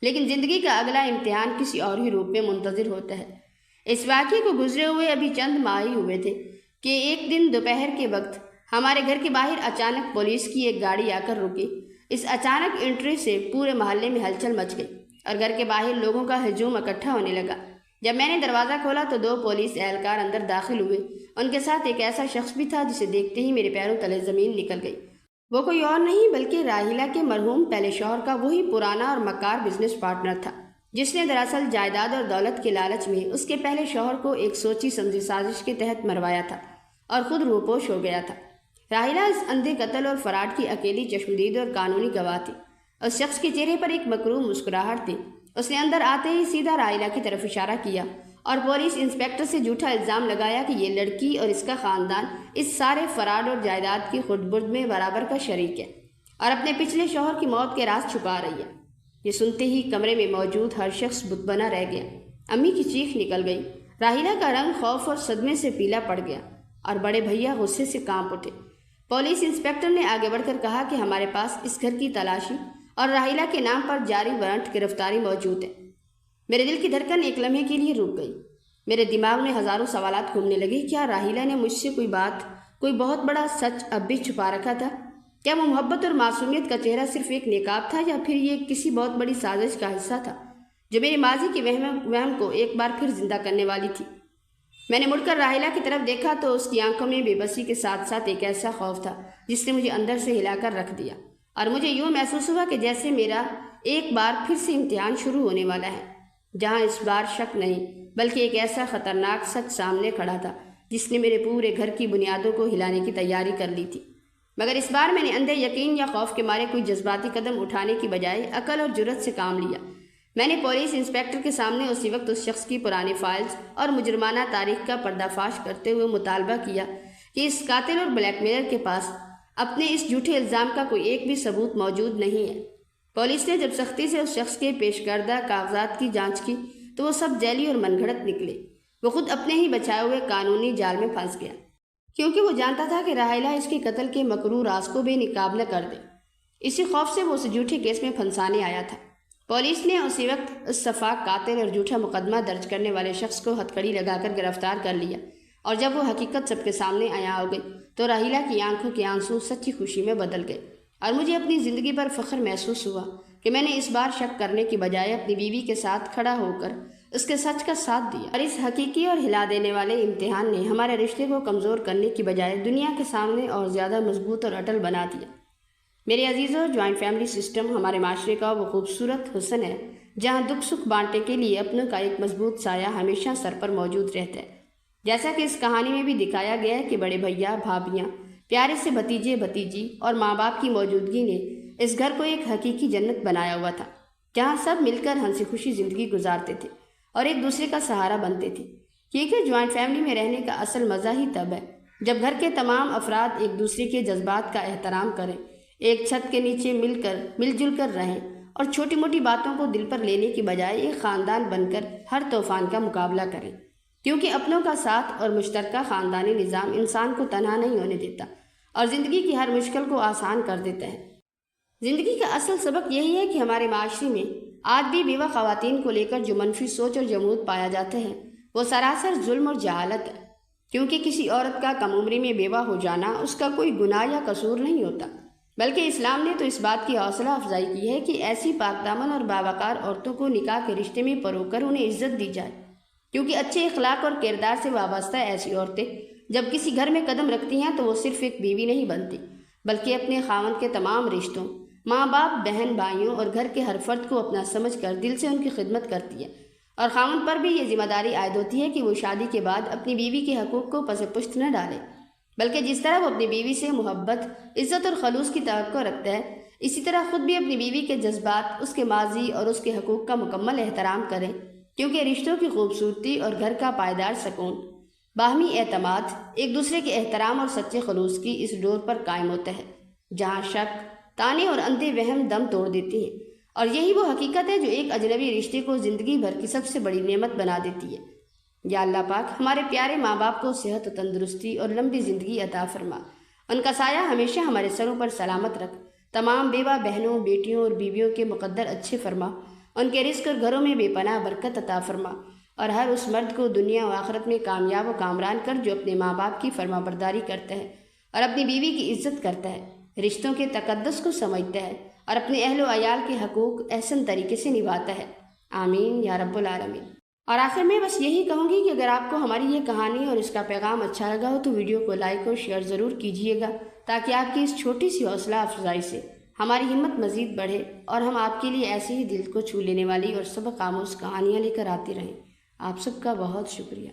لیکن زندگی کا اگلا امتحان کسی اور ہی روپ میں منتظر ہوتا ہے۔ اس واقعے کو گزرے ہوئے ابھی چند ماہ ہی ہوئے تھے کہ ایک دن دوپہر کے وقت ہمارے گھر کے باہر اچانک پولیس کی ایک گاڑی آ کر رکی۔ اس اچانک انٹری سے پورے محلے میں ہلچل مچ گئی اور گھر کے باہر لوگوں کا ہجوم اکٹھا ہونے لگا۔ جب میں نے دروازہ کھولا تو 2 پولیس اہلکار اندر داخل ہوئے۔ ان کے ساتھ ایک ایسا شخص بھی تھا جسے دیکھتے ہی میرے پیروں تلے زمین نکل گئی۔ وہ کوئی اور نہیں بلکہ راحیلہ کے مرحوم پہلے شوہر کا وہی پرانا اور مکار بزنس پارٹنر تھا، جس نے دراصل جائیداد اور دولت کے لالچ میں اس کے پہلے شوہر کو ایک سوچی سمجھی سازش کے تحت مروایا تھا اور خود روپوش ہو گیا تھا۔ راحیلہ اس اندھے قتل اور فراڈ کی اکیلی چشمدید اور قانونی گواہ تھی۔ اس شخص کے چہرے پر ایک مکروہ مسکراہٹ تھی۔ اس نے اندر آتے ہی سیدھا راحیلہ کی طرف اشارہ کیا اور پولیس انسپکٹر سے جھوٹا الزام لگایا کہ یہ لڑکی اور اس کا خاندان اس سارے فراڈ اور جائیداد کی خرد برد میں برابر کا شریک ہے اور اپنے پچھلے شوہر کی موت کے راز چھپا رہی ہے۔ یہ سنتے ہی کمرے میں موجود ہر شخص بت بنا رہ گیا۔ امی کی چیخ نکل گئی، راحیلہ کا رنگ خوف اور صدمے سے پیلا پڑ گیا اور بڑے بھیا غصے سے کانپ اٹھے۔ پولیس انسپکٹر نے آگے بڑھ کر کہا کہ ہمارے پاس اس گھر کی تلاشی اور راحیلہ کے نام پر جاری وارنٹ گرفتاری موجود ہے۔ میرے دل کی دھڑکن ایک لمحے کے لیے رک گئی۔ میرے دماغ میں ہزاروں سوالات گھومنے لگے۔ کیا راحیلہ نے مجھ سے کوئی بہت بڑا سچ اب بھی چھپا رکھا تھا؟ کیا وہ محبت اور معصومیت کا چہرہ صرف ایک نقاب تھا یا پھر یہ کسی بہت بڑی سازش کا حصہ تھا جو میرے ماضی کے وہم کو ایک بار پھر زندہ کرنے والی تھی؟ میں نے مڑ کر راحیلہ کی طرف دیکھا تو اس کی آنکھوں میں بے بسی کے ساتھ ساتھ ایک ایسا خوف تھا جس نے مجھے اندر سے ہلا کر رکھ دیا، اور مجھے یوں محسوس ہوا کہ جیسے میرا ایک بار پھر سے امتحان شروع ہونے والا ہے۔ جہاں اس بار شک نہیں بلکہ ایک ایسا خطرناک سچ سامنے کھڑا تھا جس نے میرے پورے گھر کی بنیادوں کو ہلانے کی تیاری کر لی تھی۔ مگر اس بار میں نے اندھے یقین یا خوف کے مارے کوئی جذباتی قدم اٹھانے کی بجائے عقل اور جرأت سے کام لیا۔ میں نے پولیس انسپکٹر کے سامنے اسی وقت اس شخص کی پرانی فائلز اور مجرمانہ تاریخ کا پردہ فاش کرتے ہوئے مطالبہ کیا کہ اس قاتل اور بلیک میلر کے پاس اپنے اس جھوٹے الزام کا کوئی ایک بھی ثبوت موجود نہیں ہے۔ پولیس نے جب سختی سے اس شخص کے پیش کردہ کاغذات کی جانچ کی تو وہ سب جعلی اور من گھڑت نکلے۔ وہ خود اپنے ہی بچائے ہوئے قانونی جال میں پھنس گیا، کیونکہ وہ جانتا تھا کہ راحیلہ اس کے قتل کے مکروہ راز کو بے نقاب نہ کر دے۔ اسی خوف سے وہ اسے جھوٹے کیس میں پھنسانے آیا تھا۔ پولیس نے اسی وقت اس شفاق قاتل اور جھوٹا مقدمہ درج کرنے والے شخص کو ہتھکڑی لگا کر گرفتار کر لیا، اور جب وہ حقیقت سب کے سامنے عیاں ہو گئی تو راحیلہ کی آنکھوں کے آنسو سچی خوشی میں بدل گئے، اور مجھے اپنی زندگی پر فخر محسوس ہوا کہ میں نے اس بار شک کرنے کی بجائے اپنی بیوی کے ساتھ کھڑا ہو کر اس کے سچ کا ساتھ دیا، اور اس حقیقی اور ہلا دینے والے امتحان نے ہمارے رشتے کو کمزور کرنے کی بجائے دنیا کے سامنے اور زیادہ مضبوط اور اٹل بنا دیا۔ میرے عزیزوں، جوائنٹ فیملی سسٹم ہمارے معاشرے کا وہ خوبصورت حسن ہے جہاں دکھ سکھ بانٹنے کے لیے اپنوں کا ایک مضبوط سایہ ہمیشہ سر پر موجود رہتا ہے۔ جیسا کہ اس کہانی میں بھی دکھایا گیا ہے کہ بڑے بھیا، بھابھیاں، پیارے سے بھتیجے بھتیجی اور ماں باپ کی موجودگی نے اس گھر کو ایک حقیقی جنت بنایا ہوا تھا، جہاں سب مل کر ہنسی خوشی زندگی گزارتے تھے اور ایک دوسرے کا سہارا بنتے تھے۔ کیونکہ جوائنٹ فیملی میں رہنے کا اصل مزہ ہی تب ہے جب گھر کے تمام افراد ایک دوسرے کے جذبات کا احترام کریں، ایک چھت کے نیچے مل جل کر رہیں اور چھوٹی موٹی باتوں کو دل پر لینے کی بجائے ایک خاندان بن کر ہر طوفان کا مقابلہ کریں، کیونکہ اپنوں کا ساتھ اور مشترکہ خاندانی نظام انسان کو تنہا نہیں ہونے دیتا اور زندگی کی ہر مشکل کو آسان کر دیتا ہے۔ زندگی کا اصل سبق یہی ہے کہ ہمارے معاشرے میں آج بھی بیوہ خواتین کو لے کر جو منفی سوچ اور جمود پایا جاتا ہے وہ سراسر ظلم اور جہالت ہے، کیونکہ کسی عورت کا کم عمری میں بیوہ ہو جانا اس کا کوئی گناہ یا قصور نہیں ہوتا، بلکہ اسلام نے تو اس بات کی حوصلہ افزائی کی ہے کہ ایسی پاک دامن اور باوقار عورتوں کو نکاح کے رشتے میں پرو کر انہیں عزت دی جائے، کیونکہ اچھے اخلاق اور کردار سے وابستہ ایسی عورتیں جب کسی گھر میں قدم رکھتی ہیں تو وہ صرف ایک بیوی نہیں بنتی بلکہ اپنے خاوند کے تمام رشتوں، ماں باپ، بہن بھائیوں اور گھر کے ہر فرد کو اپنا سمجھ کر دل سے ان کی خدمت کرتی ہے، اور خاوند پر بھی یہ ذمہ داری عائد ہوتی ہے کہ وہ شادی کے بعد اپنی بیوی کے حقوق کو پس پشت نہ ڈالے، بلکہ جس طرح وہ اپنی بیوی سے محبت، عزت اور خلوص کی توقع رکھتا ہے اسی طرح خود بھی اپنی بیوی کے جذبات، اس کے ماضی اور اس کے حقوق کا مکمل احترام کریں، کیونکہ رشتوں کی خوبصورتی اور گھر کا پائیدار سکون باہمی اعتماد، ایک دوسرے کے احترام اور سچے خلوص کی اس ڈور پر قائم ہوتا ہے جہاں شک، تانے اور اندھے وہم دم توڑ دیتے ہیں، اور یہی وہ حقیقت ہے جو ایک اجنبی رشتے کو زندگی بھر کی سب سے بڑی نعمت بنا دیتی ہے۔ یا اللہ پاک ہمارے پیارے ماں باپ کو صحت و تندرستی اور لمبی زندگی عطا فرما، ان کا سایہ ہمیشہ ہمارے سروں پر سلامت رکھ، تمام بیوہ بہنوں، بیٹیوں اور بیویوں کے مقدر اچھے فرما، ان کے رزق اور گھروں میں بے پناہ برکت عطا فرما، اور ہر اس مرد کو دنیا و آخرت میں کامیاب و کامران کر جو اپنے ماں باپ کی فرما برداری کرتا ہے اور اپنی بیوی کی عزت کرتا ہے، رشتوں کے تقدس کو سمجھتا ہے اور اپنے اہل و عیال کے حقوق احسن طریقے سے نبھاتا ہے۔ آمین یا رب العالمین۔ اور آخر میں بس یہی کہوں گی کہ اگر آپ کو ہماری یہ کہانی اور اس کا پیغام اچھا لگا ہو تو ویڈیو کو لائک اور شیئر ضرور کیجیے گا، تاکہ آپ کی اس چھوٹی سی حوصلہ افزائی سے ہماری ہمت مزید بڑھے اور ہم آپ کے لیے ایسی ہی دل کو چھو لینے والی اور سبق آموز کہانیاں لے کر آتے رہیں۔ آپ سب کا بہت شکریہ۔